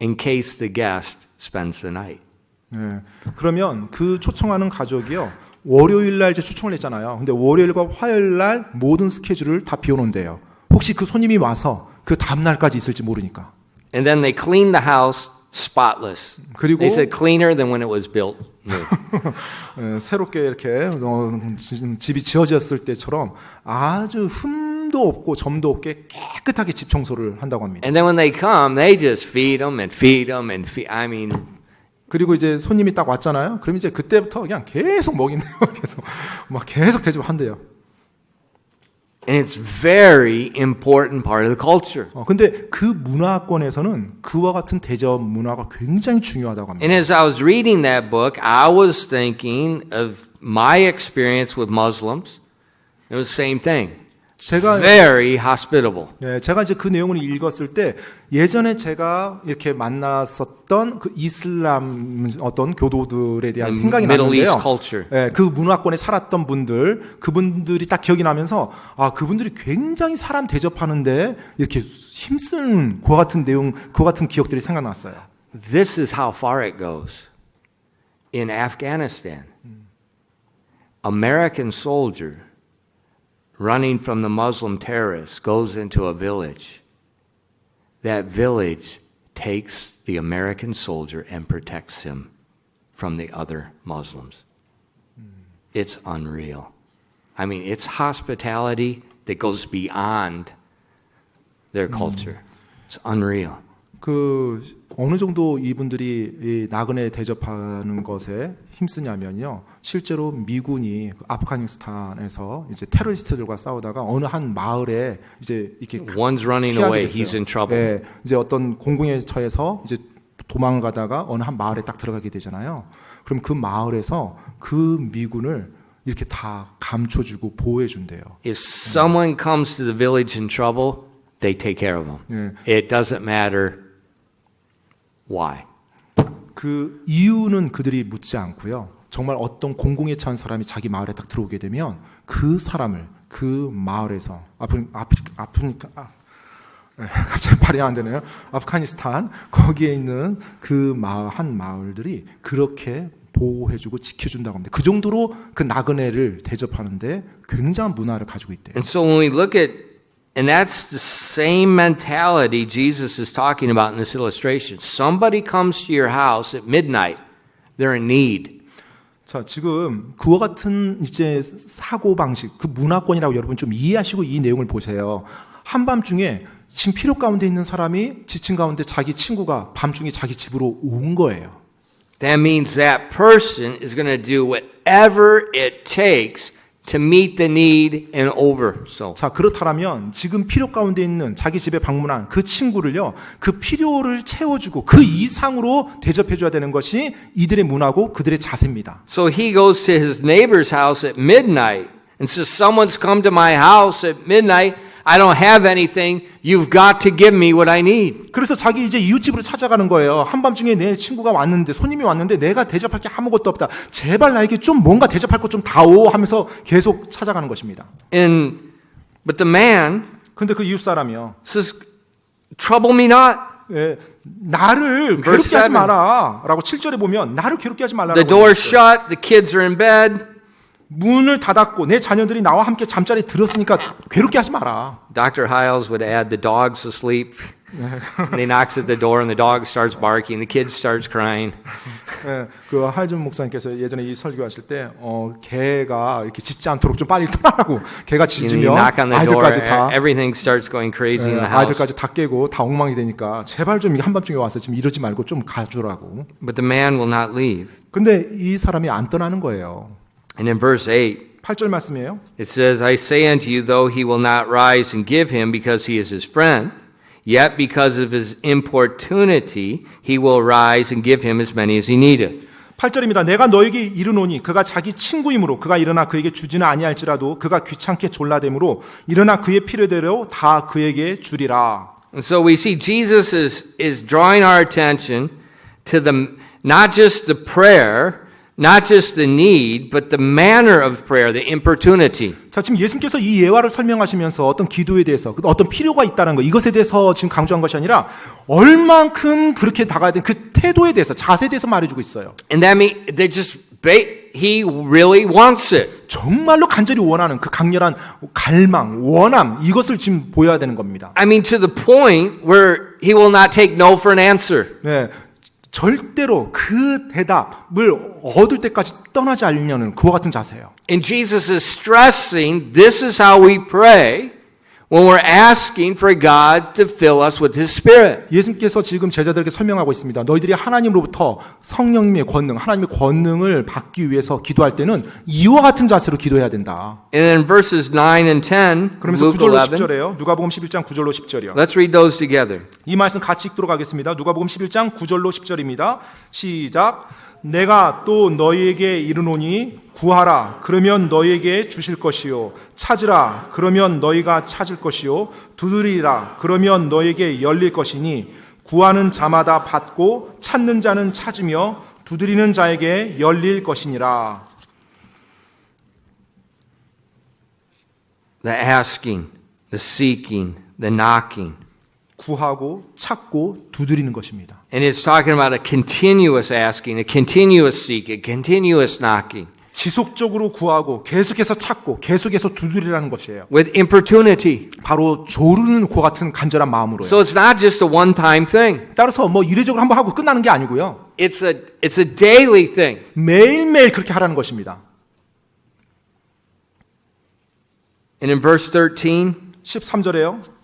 in case the guest spends the night. 네. 그러면 그 초청하는 가족이요. 월요일 날 이제 초청을 했잖아요. 근데 월요일과 화요일 날 모든 스케줄을 다 비워놓은대요. 혹시 그 손님이 와서 그 다음 날까지 있을지 모르니까. And then they clean the house spotless. 그리고 They said cleaner than when it was built new. 새롭게 이렇게 집이 지어졌을 때처럼 아주 흠도 없고 점도 없게 깨끗하게 집 청소를 한다고 합니다. And then when they come, they just feed them and feed them and feed. I mean, 그리고 이제 손님이 딱 왔잖아요. 그럼 이제 그때부터 그냥 계속 먹인대요. 계속 대접한대요. and it's very important part of the culture. 근데 그 문화권에서는 그와 같은 대접 문화가 굉장히 중요하다고 합니다. And as I was reading that book, I was thinking of my experience with Muslims. It was the same thing. Very hospitable. 네, 제가 이제 그 내용을 읽었을 때 예전에 제가 이렇게 만났었던 그 이슬람 어떤 교도들에 대한 생각이 나는데요. 네, 그 문화권에 살았던 분들, 그분들이 딱 기억이 나면서 그분들이 굉장히 사람 대접하는데 이렇게 힘쓰는 그와 같은 내용, 그와 같은 기억들이 생각났어요. This is how far it goes. In Afghanistan, American soldier running from the Muslim terrorists goes into a village. That village takes the American soldier and protects him from the other Muslims. It's unreal. I mean, it's hospitality that goes beyond their culture. It's unreal. 그 어느 정도 이분들이 이 나그네 대접하는 것에 힘쓰냐면요. 실제로 미군이 아프가니스탄에서 이제 테러리스트들과 싸우다가 어느 한 마을에 이제 이렇게 One's running away, he's in trouble. 네, 이제 어떤 공궁에 처해서 이제 도망가다가 어느 한 마을에 딱 들어가게 되잖아요. 그럼 그 마을에서 그 미군을 이렇게 다 감춰주고 보호해준대요. If someone comes to the village in trouble, they take care of them. It doesn't matter why. 그 이유는 그들이 묻지 않고요. 정말 어떤 공공에 처한 사람이 자기 마을에 딱 들어오게 되면 그 사람을 그 마을에서 갑자기 발이 안 되네요. 아프가니스탄 거기에 있는 그 한 마을들이 그렇게 보호해주고 지켜준다고 합니다. 그 정도로 그 나그네를 대접하는데 굉장한 문화를 가지고 있대요. And so when we look at And that's the same mentality Jesus is talking about in this illustration. Somebody comes to your house at midnight. They're in need. 자, 지금 그와 같은 이제 사고 방식, 그 문화권이라고 여러분 좀 이해하시고 이 내용을 보세요. 한밤중에 지금 필요 가운데 있는 사람이 지친 가운데 자기 친구가 밤중에 자기 집으로 온 거예요. That means that person is going to do whatever it takes to meet the need and over. So. 자, 그렇다면 지금 필요 가운데 있는 자기 집에 방문한 그 친구를요, 그 필요를 채워주고 그 이상으로 대접해줘야 되는 것이 이들의 문화고 그들의 자세입니다. So he goes to his neighbor's house at midnight and says, "Someone's come to my house at midnight. I don't have anything. You've got to give me what I need." 그래서 자기 이제 이웃집으로 찾아가는 거예요. 한밤중에 내 친구가 왔는데, 손님이 왔는데 내가 대접할 게 아무것도 없다. 제발 나에게 좀 뭔가 대접할 것 좀 다오 하면서 계속 찾아가는 것입니다. But the man 근데 그 이웃 사람이요. says, "Trouble me not." 예, 나를 괴롭게 하지 마라. 라고 7절에 보면 나를 괴롭게 하지 말라라고. The door's shut, the kids are in bed. 문을 닫았고 내 자녀들이 나와 함께 잠자리에 들었으니까 괴롭게 하지 마라. Dr. Hiles would add the dogs asleep. And he knocks at the door and the dog starts barking, the kid starts crying. 예, 그 하이준 목사님께서 예전에 이 설교하실 때, 개가 이렇게 짖지 않도록 좀 빨리 떠나라고. 개가 And you 짖으면 knock on the door, 아이들까지 다, everything starts going crazy in the house. 아이들까지 다 깨고 다 엉망이 되니까 제발 좀 한밤중에 와서 지금 이러지 말고 좀 가주라고. But the man will not leave. 근데 이 사람이 안 떠나는 거예요. And in verse 8, 8절 말씀이에요. it says, I say unto you, though he will not rise and give him because he is his friend, yet because of his importunity he will rise and give him as many as he needeth. 8절입니다. 내가 너에게 이르노니 그가 자기 친구이므로 그가 일어나 그에게 주지는 아니할지라도 그가 귀찮게 졸라대므로 일어나 그의 필요대로 다 그에게 주리라. And so we see Jesus is drawing our attention to not just the prayer, not just the need, but the manner of prayer, the importunity. 자, 지금 예수님께서 이 예화를 설명하시면서 어떤 기도에 대해서 어떤 필요가 있다는 거, 이것에 대해서 지금 강조한 것이 아니라 얼만큼 그렇게 다가야 되는 그 태도에 대해서, 자세에 대해서 말해주고 있어요. And that means he really wants it. 정말로 간절히 원하는 그 강렬한 갈망, 원함, 이것을 지금 보여야 되는 겁니다. I mean, to the point where he will not take no for an answer. 네. 절대로 그 대답을 얻을 때까지 떠나지 않으려는 그와 같은 자세예요. And Jesus is stressing this is how we pray when we're asking for God to fill us with His Spirit. 예수님께서 지금 제자들에게 설명하고 있습니다. 너희들이 하나님으로부터 성령님의 권능, 하나님의 권능을 받기 위해서 기도할 때는 이와 같은 자세로 기도해야 된다. And in verses 9 and 10, 그러면서 Luke 9절로 11, 10절에요. 누가복음 11장 9절로 10절이요. let's read those together. 이 말씀 같이 읽도록 하겠습니다. 누가복음 11장 9절로 10절입니다. 시작. 내가 또 너희에게 이르노니 구하라 그러면 너희에게 주실 것이요 찾으라 그러면 너희가 찾을 것이요 두드리라 그러면 너희에게 열릴 것이니 구하는 자마다 받고 찾는 자는 찾으며 두드리는 자에게 열릴 것이니라. The asking, the seeking, the knocking. 구하고 찾고 두드리는 것입니다. And it's talking about a continuous asking, a continuous seeking, a continuous knocking. 지속적으로 구하고 계속해서 찾고 계속해서 두드리라는 것이에요. With importunity. 바로 조르는 그와 같은 간절한 마음으로요. So it's not just a one-time thing. 따라서 뭐 이례적으로 한번 하고 끝나는 게 아니고요. It's a daily thing. 매일매일 그렇게 하라는 것입니다. And in verse 13, 13절에요.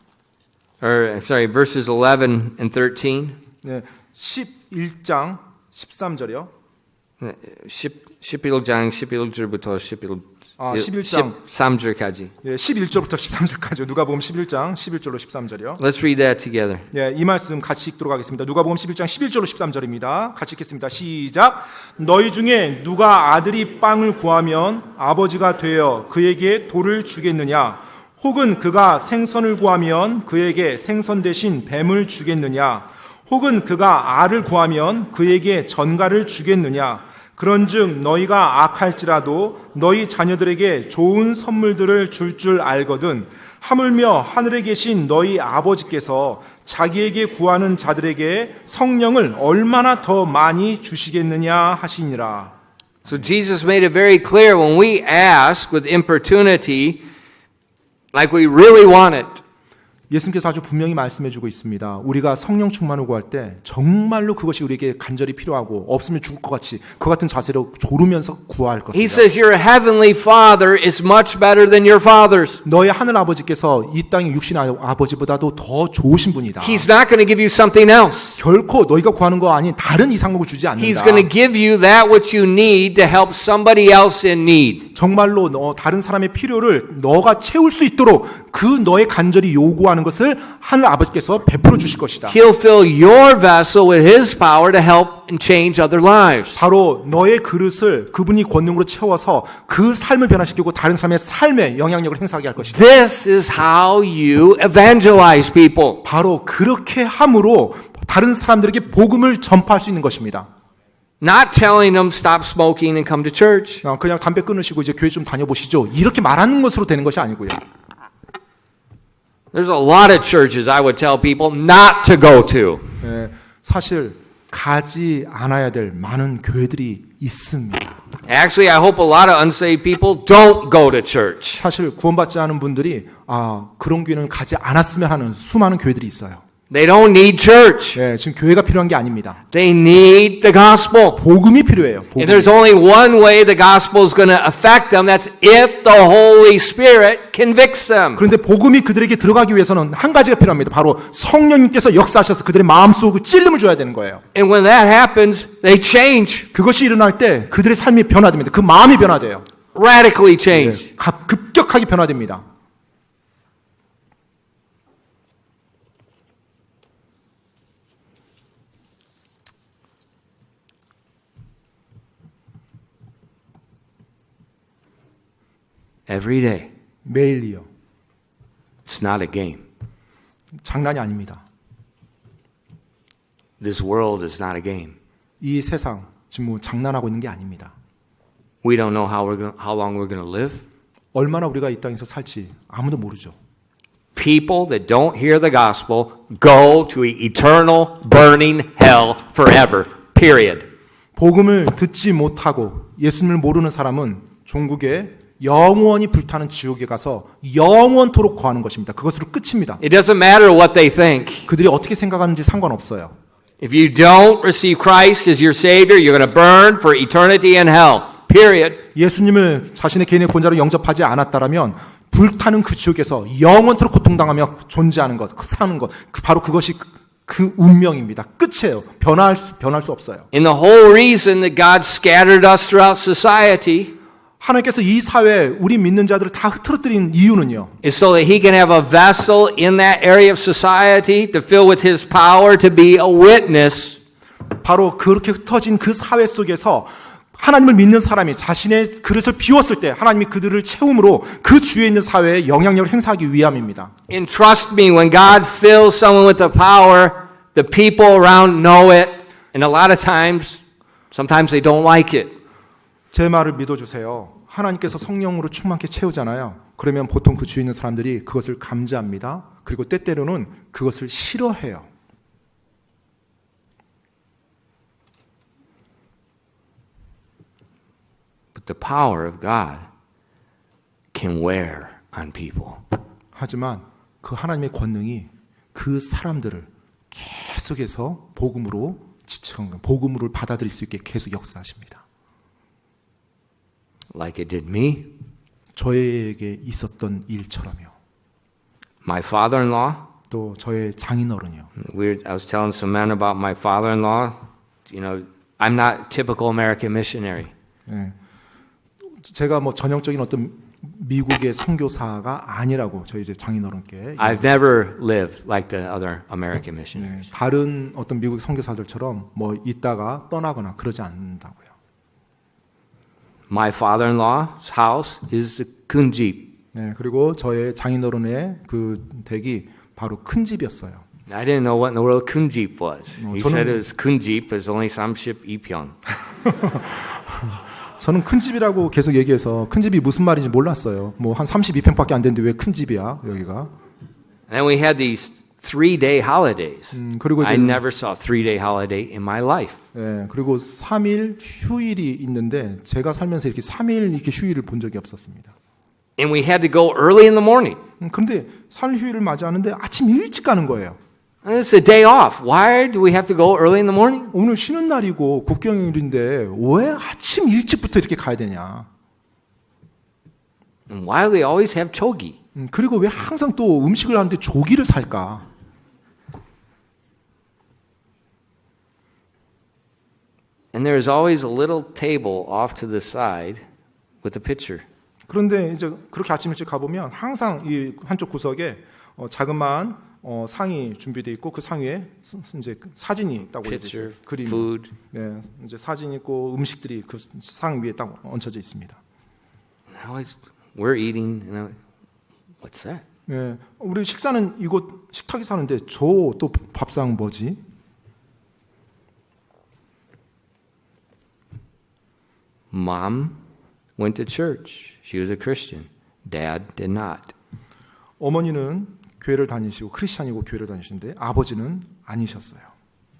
verses 11 and 13. 네, 11장 13절이요. 11장 11절부터 11장 13절까지. 예, 11절부터 13절까지. 누가복음 11장 11절로 13절이요. Let's read that together. 예, 이 말씀 같이 읽도록 하겠습니다. 누가복음 11장 11절로 13절입니다. 같이 읽겠습니다. 시작. 너희 중에 누가 아들이 빵을 구하면 아버지가 되어 그에게 돌을 주겠느냐? 혹은 그가 생선을 구하면 그에게 생선 대신 뱀을 주겠느냐? 혹은 그가 알을 구하면 그에게 전갈을 주겠느냐? 그런즉 너희가 악할지라도 너희 자녀들에게 좋은 선물들을 줄 알거든 하물며 하늘에 계신 너희 아버지께서 자기에게 구하는 자들에게 성령을 얼마나 더 많이 주시겠느냐 하시니라. So Jesus made it very clear when we ask with importunity, like we really want it. 예수님께서 아주 분명히 말씀해주고 있습니다. 우리가 성령 충만을 구할 때 정말로 그것이 우리에게 간절히 필요하고 없으면 죽을 것 같이 그 같은 자세로 조르면서 구할 He 것입니다. says your heavenly Father is much better than your fathers. 너의 하늘 아버지께서 이 땅의 육신 아버지보다도 더 좋으신 분이다. He's not going to give you something else. 결코 너희가 구하는 거 아닌 다른 이상목을 주지 않는다. He's going to give you that which you need to help somebody else in need. 정말로 다른 사람의 필요를 너가 채울 수 있도록 그 너의 간절히 요구하는 것을 하늘 아버지께서 베풀어 주실 것이다. He'll fill your vessel with His power to help and change other lives. 바로 너의 그릇을 그분이 권능으로 채워서 그 삶을 변화시키고 다른 사람의 삶에 영향력을 행사하게 할 것이다. This is how you evangelize people. 바로 그렇게 함으로 다른 사람들에게 복음을 전파할 수 있는 것입니다. Not telling them stop smoking and come to church. 그냥 담배 끊으시고 이제 교회 좀 다녀보시죠. 이렇게 말하는 것으로 되는 것이 아니고요. There's a lot of churches I would tell people not to go to. 예, 사실 가지 않아야 될 많은 교회들이 있습니다. Actually, I hope a lot of unsaved people don't go to church. 사실 구원받지 않은 분들이 그런 교회는 가지 않았으면 하는 수많은 교회들이 있어요. They don't need church. 예, 지금 교회가 필요한 게 아닙니다. They need the gospel. 복음이 필요해요. 복음. And there's only one way the gospel is going to affect them. That's if the Holy Spirit convicts them. 그런데 복음이 그들에게 들어가기 위해서는 한 가지가 필요합니다. 바로 성령님께서 역사하셔서 그들의 마음속에 찔림을 줘야 되는 거예요. And when that happens, they change. 그것이 일어날 때 그들의 삶이 변화됩니다. 그 마음이 변화돼요. Radically change. 급격하게 변화됩니다. Every day. 매일이요. It's not a game. 장난이 아닙니다. This world is not a game. 이 세상 지금 뭐 장난하고 있는 게 아닙니다. We don't know how long we're going to live. 얼마나 우리가 이 땅에서 살지 아무도 모르죠. People that don't hear the gospel go to an eternal burning hell forever. Period. 복음을 듣지 못하고 예수님을 모르는 사람은 종국에 영원히 불타는 지옥에 가서 영원토록 거하는 것입니다. 그것으로 끝입니다. It doesn't matter what they think. 그들이 어떻게 생각하는지 상관없어요. If you don't receive Christ as your Savior, you're going to burn for eternity in hell. Period. 예수님을 자신의 개인의 본자로 영접하지 않았다라면 불타는 그 지옥에서 영원토록 고통당하며 존재하는 것, 사는 것, 바로 그것이 그 운명입니다. 끝이에요. 변할 수 없어요. And the whole reason that God scattered us throughout society 하나님께서 이 사회에 우리 믿는 자들을 다 흐트러뜨린 이유는요. is so that He can have a vessel in that area of society to fill with His power to be a witness. 바로 그렇게 흩어진 그 사회 속에서 하나님을 믿는 사람이 자신의 그릇을 비웠을 때 하나님이 그들을 채움으로 그 주위에 있는 사회에 영향력을 행사하기 위함입니다. And trust me, when God fills someone with the power, the people around know it. And a lot of times, sometimes they don't like it. 제 말을 믿어주세요. 하나님께서 성령으로 충만케 채우잖아요. 그러면 보통 그 주위에 있는 사람들이 그것을 감지합니다. 그리고 때때로는 그것을 싫어해요. But the power of God can wear on people. 하지만 그 하나님의 권능이 그 사람들을 계속해서 복음으로 지칭, 복음으로 받아들일 수 있게 계속 역사하십니다. Like it did me. 저에게 있었던 일처럼요. My father-in-law. 또 저의 장인어른이요. I was telling some men about my father-in-law. You know, I'm not typical American missionary. 네. 제가 뭐 전형적인 어떤 미국의 선교사가 아니라고 저희 이제 장인어른께. I've never lived like the other American missionaries. 네. 다른 어떤 미국 선교사들처럼 뭐 있다가 떠나거나 그러지 않는다고요. My father-in-law's house is a 큰 집. 네, 그리고 저의 장인어른의 그 댁이 바로 큰 집이었어요. I didn't know what in the world 큰 집 was. He 저는- said it was 큰 집, but it's only 32평. 저는 큰 집이라고 계속 얘기해서 큰 집이 무슨 말인지 몰랐어요. 뭐 한 32평밖에 안 되는데 왜 큰 집이야 여기가? And then we had these 3-day holidays. 그리고 I 이제 never saw a 3-day holiday in my life. 예, 그리고 3일 휴일이 있는데 제가 살면서 이렇게 3일 이렇게 휴일을 본 적이 없었습니다. And we had to go early in the morning. 그런데 3일 휴일을 맞이하는데 아침 일찍 가는 거예요. And it's a day off. Why do we have to go early in the morning? 오늘 쉬는 날이고 국경일인데 왜 아침 일찍부터 이렇게 가야 되냐? And why do they always have chogi? 그리고 왜 항상 또 음식을 하는데 조기를 살까? And there's always a little table off to the side with a pitcher. 그런데 이제 그렇게 아침 일찍 가보면 항상 이 한쪽 구석에 자그마한 상이 준비되어 있고 그 상 위에 이제 사진이 있다고 되어 있어요. Pitcher, 그림. food. 네, 이제 사진 있고 음식들이 그 상 위에 딱 얹혀져 있습니다. And always we're eating, and I'm, what's that? 네, 우리 식사는 이곳 식탁에 사는데 저 또 밥상 뭐지? Mom went to church. She was a Christian. Dad did not. 어머니는 교회를 다니시고 크리스찬이고 교회를 다니시는데 아버지는 아니셨어요.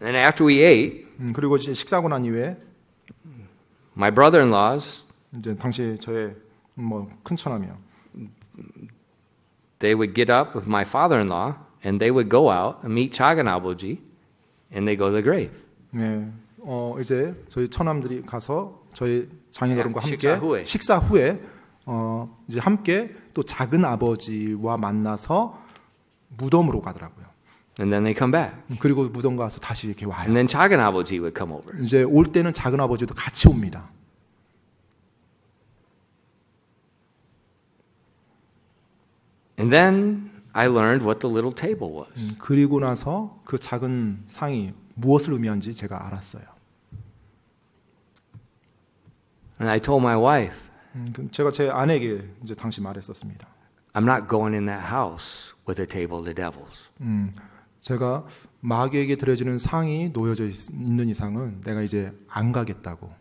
And after we ate, 그리고 이제 식사하고 난 이후에 my brother-in-laws, 이제 당시 저의 뭐 큰처남이요. they would get up with my father-in-law and they would go out and meet 작은 아버지, and they go to the grave. 네, 이제 저희 처남들이 가서 저희 장인어른과 함께 식사 후에. 이제 함께 또 작은 아버지와 만나서 무덤으로 가더라고요. And then they come back. 그리고 무덤 가서 다시 이렇게 와요. And then 작은 아버지 would come over. 이제 올 때는 작은 아버지도 같이 옵니다. And then I learned what the little table was. 그리고 나서 그 작은 상이 무엇을 의미하는지 제가 알았어요. And I told my wife, 제가 제 아내에게 이제 당시 말했었습니다. I'm not going in that house with a table to devils. 제가 마귀에게 드려지는 상이 놓여져 있는 이상은 내가 이제 안 가겠다고.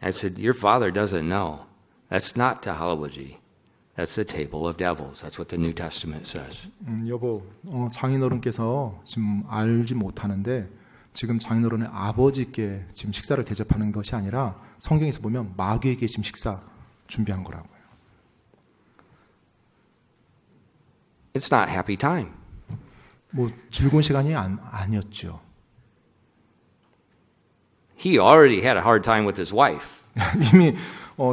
I said, your father doesn't know. That's not to 할아버지. That's the table of devils. That's what the New Testament says. 여보, 장인어른께서 지금 알지 못하는데 지금 장인어른의 아버지께 지금 식사를 대접하는 것이 아니라 성경에서 보면 마귀에게 지금 식사 준비한 거라고요. It's not happy time. 뭐 즐거운 시간이 아니었죠. He already had a hard time with his wife. 이미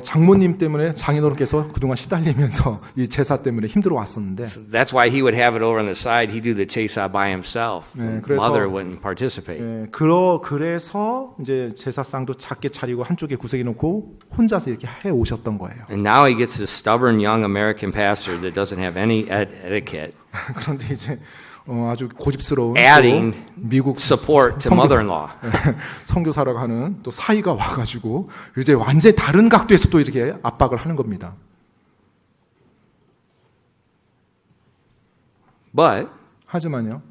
장모님 때문에 장인어른께서 그동안 시달리면서 이 제사 때문에 힘들어 왔었는데 That's why he would have it over on the side. He'd do the 제사 by himself. 네, 그래서, Mother wouldn't participate. 네, 그래서 이제 제사상도 작게 차리고 한쪽에 구석에 놓고 혼자서 이렇게 해 오셨던 거예요. And now he gets this stubborn young American pastor that doesn't have any etiquette. 그런데 이제 아주 고집스러운 Adding 미국 support to mother-in-law. 선교사라고 하는 또 사이가 와가지고 이제 완전히 다른 각도에서 또 이렇게 압박을 하는 겁니다. But 하지만요,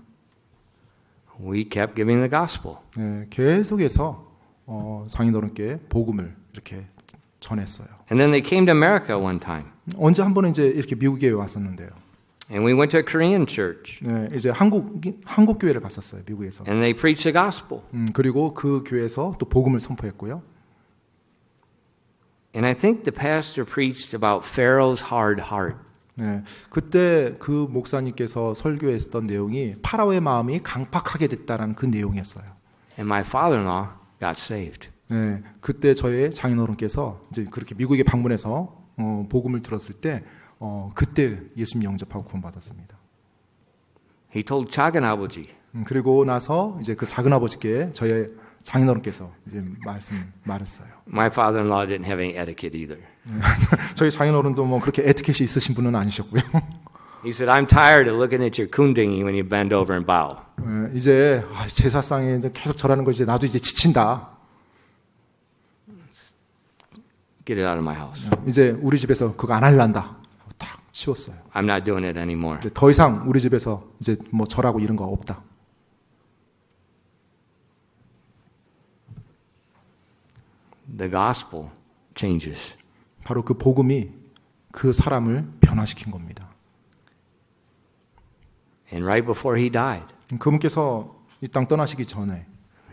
we kept giving the gospel. 네, 계속해서 장인어른께 복음을 이렇게 전했어요. And then they came to America one time. 언제 한 번은 이제 이렇게 미국에 왔었는데요. And we went to a Korean church. 네, 이제 한국 교회를 갔었어요, 미국에서. And they preached the gospel. 그리고 그 교회에서 또 복음을 선포했고요. And I think the pastor preached about Pharaoh's hard heart. 네, 그때 그 목사님께서 설교했던 내용이 파라오의 마음이 강팍하게 됐다라는 그 내용이었어요. And my father-in-law got saved. 네, 그때 저의 장인어른께서 이제 그렇게 미국에 방문해서 복음을 들었을 때 그때 예수님 영접하고 구원받았습니다. He told 작은 아버지, 그리고 나서 이제 그 작은 아버지께 저의 장인어른께서 이제 말했어요. my father-in-law didn't have any etiquette either. 저희 장인어른도 뭐 그렇게 에티켓이 있으신 분은 아니셨고요. He said, I'm tired of looking at your kundingi when you bend over and bow. 이제 제사상에 이제 계속 절하는 거 이제 나도 이제 지친다. Get it out of my house. 이제 우리 집에서 그거 안 할란다. 탁 치웠어요. I'm not doing it anymore. 더 이상 우리 집에서 이제 뭐 절하고 이런 거 없다. The gospel changes. 바로 그 복음이 그 사람을 변화시킨 겁니다. And right before he died, 그분께서 이 땅 떠나시기 전에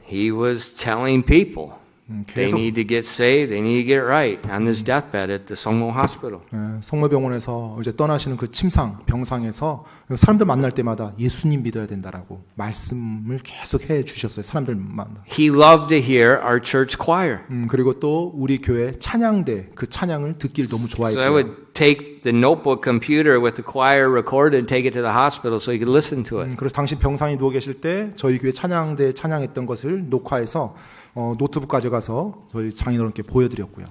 he was telling people they 계속 need to get saved, they need to get right on this deathbed at the Songmo Hospital. 성모병원에서 이제 떠나시는 그 침상 병상에서 사람들 만날 때마다 예수님 믿어야 된다라고 말씀을 계속 해 주셨어요. 사람들마다. He loved to hear our church choir. 그리고 또 우리 교회 찬양대 그 찬양을 듣기를 너무 So I 좋아했고요. would take the notebook computer with the choir recorded and take it to the hospital so he could listen to it. 그래서 당신 병상에 누워 계실 때 저희 교회 찬양대 찬양했던 것을 녹화해서 노트북 가져가서 저희 장인어른께 보여드렸고요.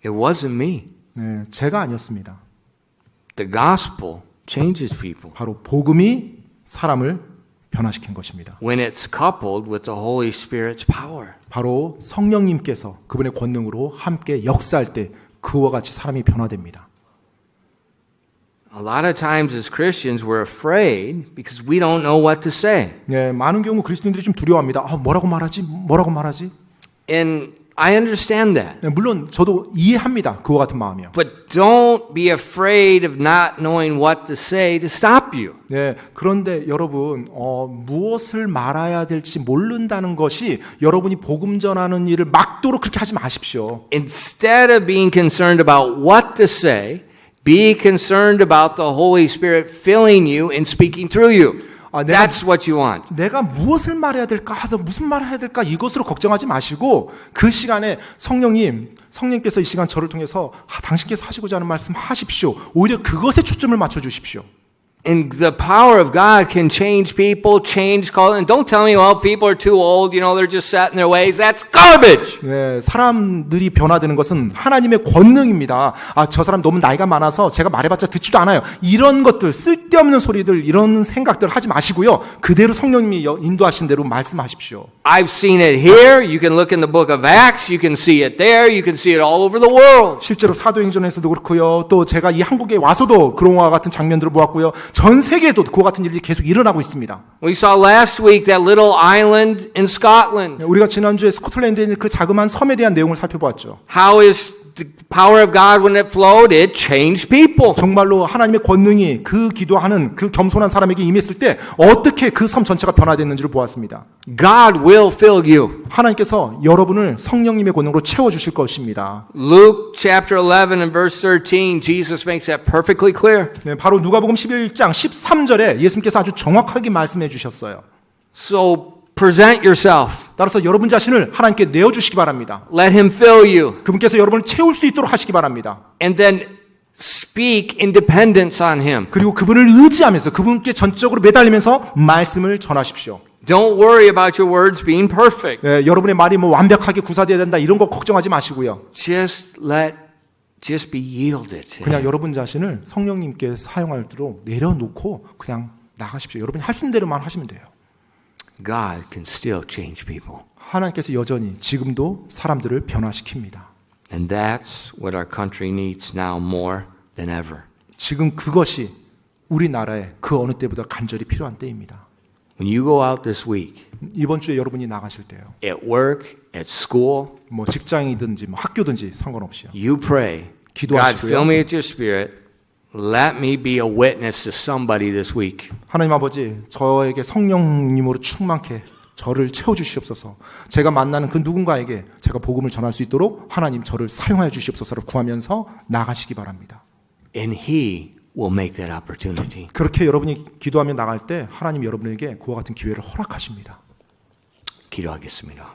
It wasn't me. 네, 제가 아니었습니다. The gospel changes people 바로 복음이 사람을 변화시킨 것입니다. when it's coupled with the Holy Spirit's power. 바로 성령님께서 그분의 권능으로 함께 역사할 때 그와 같이 사람이 변화됩니다. A lot of times as Christians we're afraid because we don't know what to say. 네, 많은 경우 그리스도인들이 좀 두려워합니다. 뭐라고 말하지? 뭐라고 말하지? And I understand that. 네, 물론 저도 이해합니다. 그와 같은 마음이요. But don't be afraid of not knowing what to say to stop you. 네, 그런데 여러분 무엇을 말해야 될지 모른다는 것이 여러분이 복음 전하는 일을 막도록 그렇게 하지 마십시오. Instead of being concerned about what to say, be concerned about the Holy Spirit filling you and speaking through you. That's what you want. 내가 무엇을 말해야 될까, 무슨 말을 해야 될까 이것으로 걱정하지 마시고 그 시간에 성령님께서 이 시간 저를 통해서 당신께서 하시고자 하는 말씀 하십시오. 오히려 그것에 초점을 맞춰 주십시오. And the power of God can change people, change culture. And don't tell me, well, people are too old, they're just set in their ways. That's garbage. 네, 사람들이 변화되는 것은 하나님의 권능입니다. 저 사람 너무 나이가 많아서 제가 말해봤자 듣지도 않아요. 이런 것들, 쓸데없는 소리들, 이런 생각들 하지 마시고요. 그대로 성령님이 인도하신 대로 말씀하십시오. I've seen it here. You can look in the book of Acts. You can see it there. You can see it all over the world. 실제로 사도행전에서도 그렇고요. 또 제가 이 한국에 와서도 그런 것 같은 장면들을 보았고요. 전 세계에도 그와 같은 일이 계속 일어나고 있습니다. We saw last week that little island in Scotland. 우리가 지난주에 스코틀랜드에 있는 그 자그마한 섬에 대한 내용을 살펴보았죠. How is the power of God when it flowed? It changed people. 정말로 하나님의 권능이 그 기도하는 그 겸손한 사람에게 임했을 때 어떻게 그 섬 전체가 변화됐는지를 보았습니다. God will fill you. 하나님께서 여러분을 성령님의 권능으로 채워주실 것입니다. Luke chapter 11 and verse 13, Jesus makes that perfectly clear. 네, 바로 누가복음 11장 13절에 예수님께서 아주 정확하게 말씀해 주셨어요. So present yourself. 따라서 여러분 자신을 하나님께 내어주시기 바랍니다. Let him fill you. 그분께서 여러분을 채울 수 있도록 하시기 바랍니다. And then speak in dependence on him. 그리고 그분을 의지하면서 그분께 전적으로 매달리면서 말씀을 전하십시오. Don't worry about your words being perfect. 네, 여러분의 말이 완벽하게 구사되어야 된다 이런 거 걱정하지 마시고요. Just be yielded. 그냥 여러분 자신을 성령님께 사용하도록 내려놓고 그냥 나가십시오. 여러분이 할 수 있는 대로만 하시면 돼요. God can still change people. 하나님께서 여전히 지금도 사람들을 변화시킵니다. And that's what our country needs now more than ever. 지금 그것이 우리나라에 그 어느 때보다 간절히 필요한 때입니다. When you go out this week, 이번 주에 여러분이 나가실 때요. at work, at school, 뭐 직장이든지 뭐 학교든지 상관없이요. you pray, God, 기도하시고요. fill me with your spirit. Let me be a witness to somebody this week. 하나님 아버지, 저에게 성령님으로 충만케 저를 채워주시옵소서. 제가 만나는 그 누군가에게 제가 복음을 전할 수 있도록 하나님 저를 사용하여 주시옵소서를 구하면서 나가시기 바랍니다. And He will make that opportunity. 그렇게 여러분이 기도하며 나갈 때 하나님 여러분에게 그와 같은 기회를 허락하십니다. 기도하겠습니다.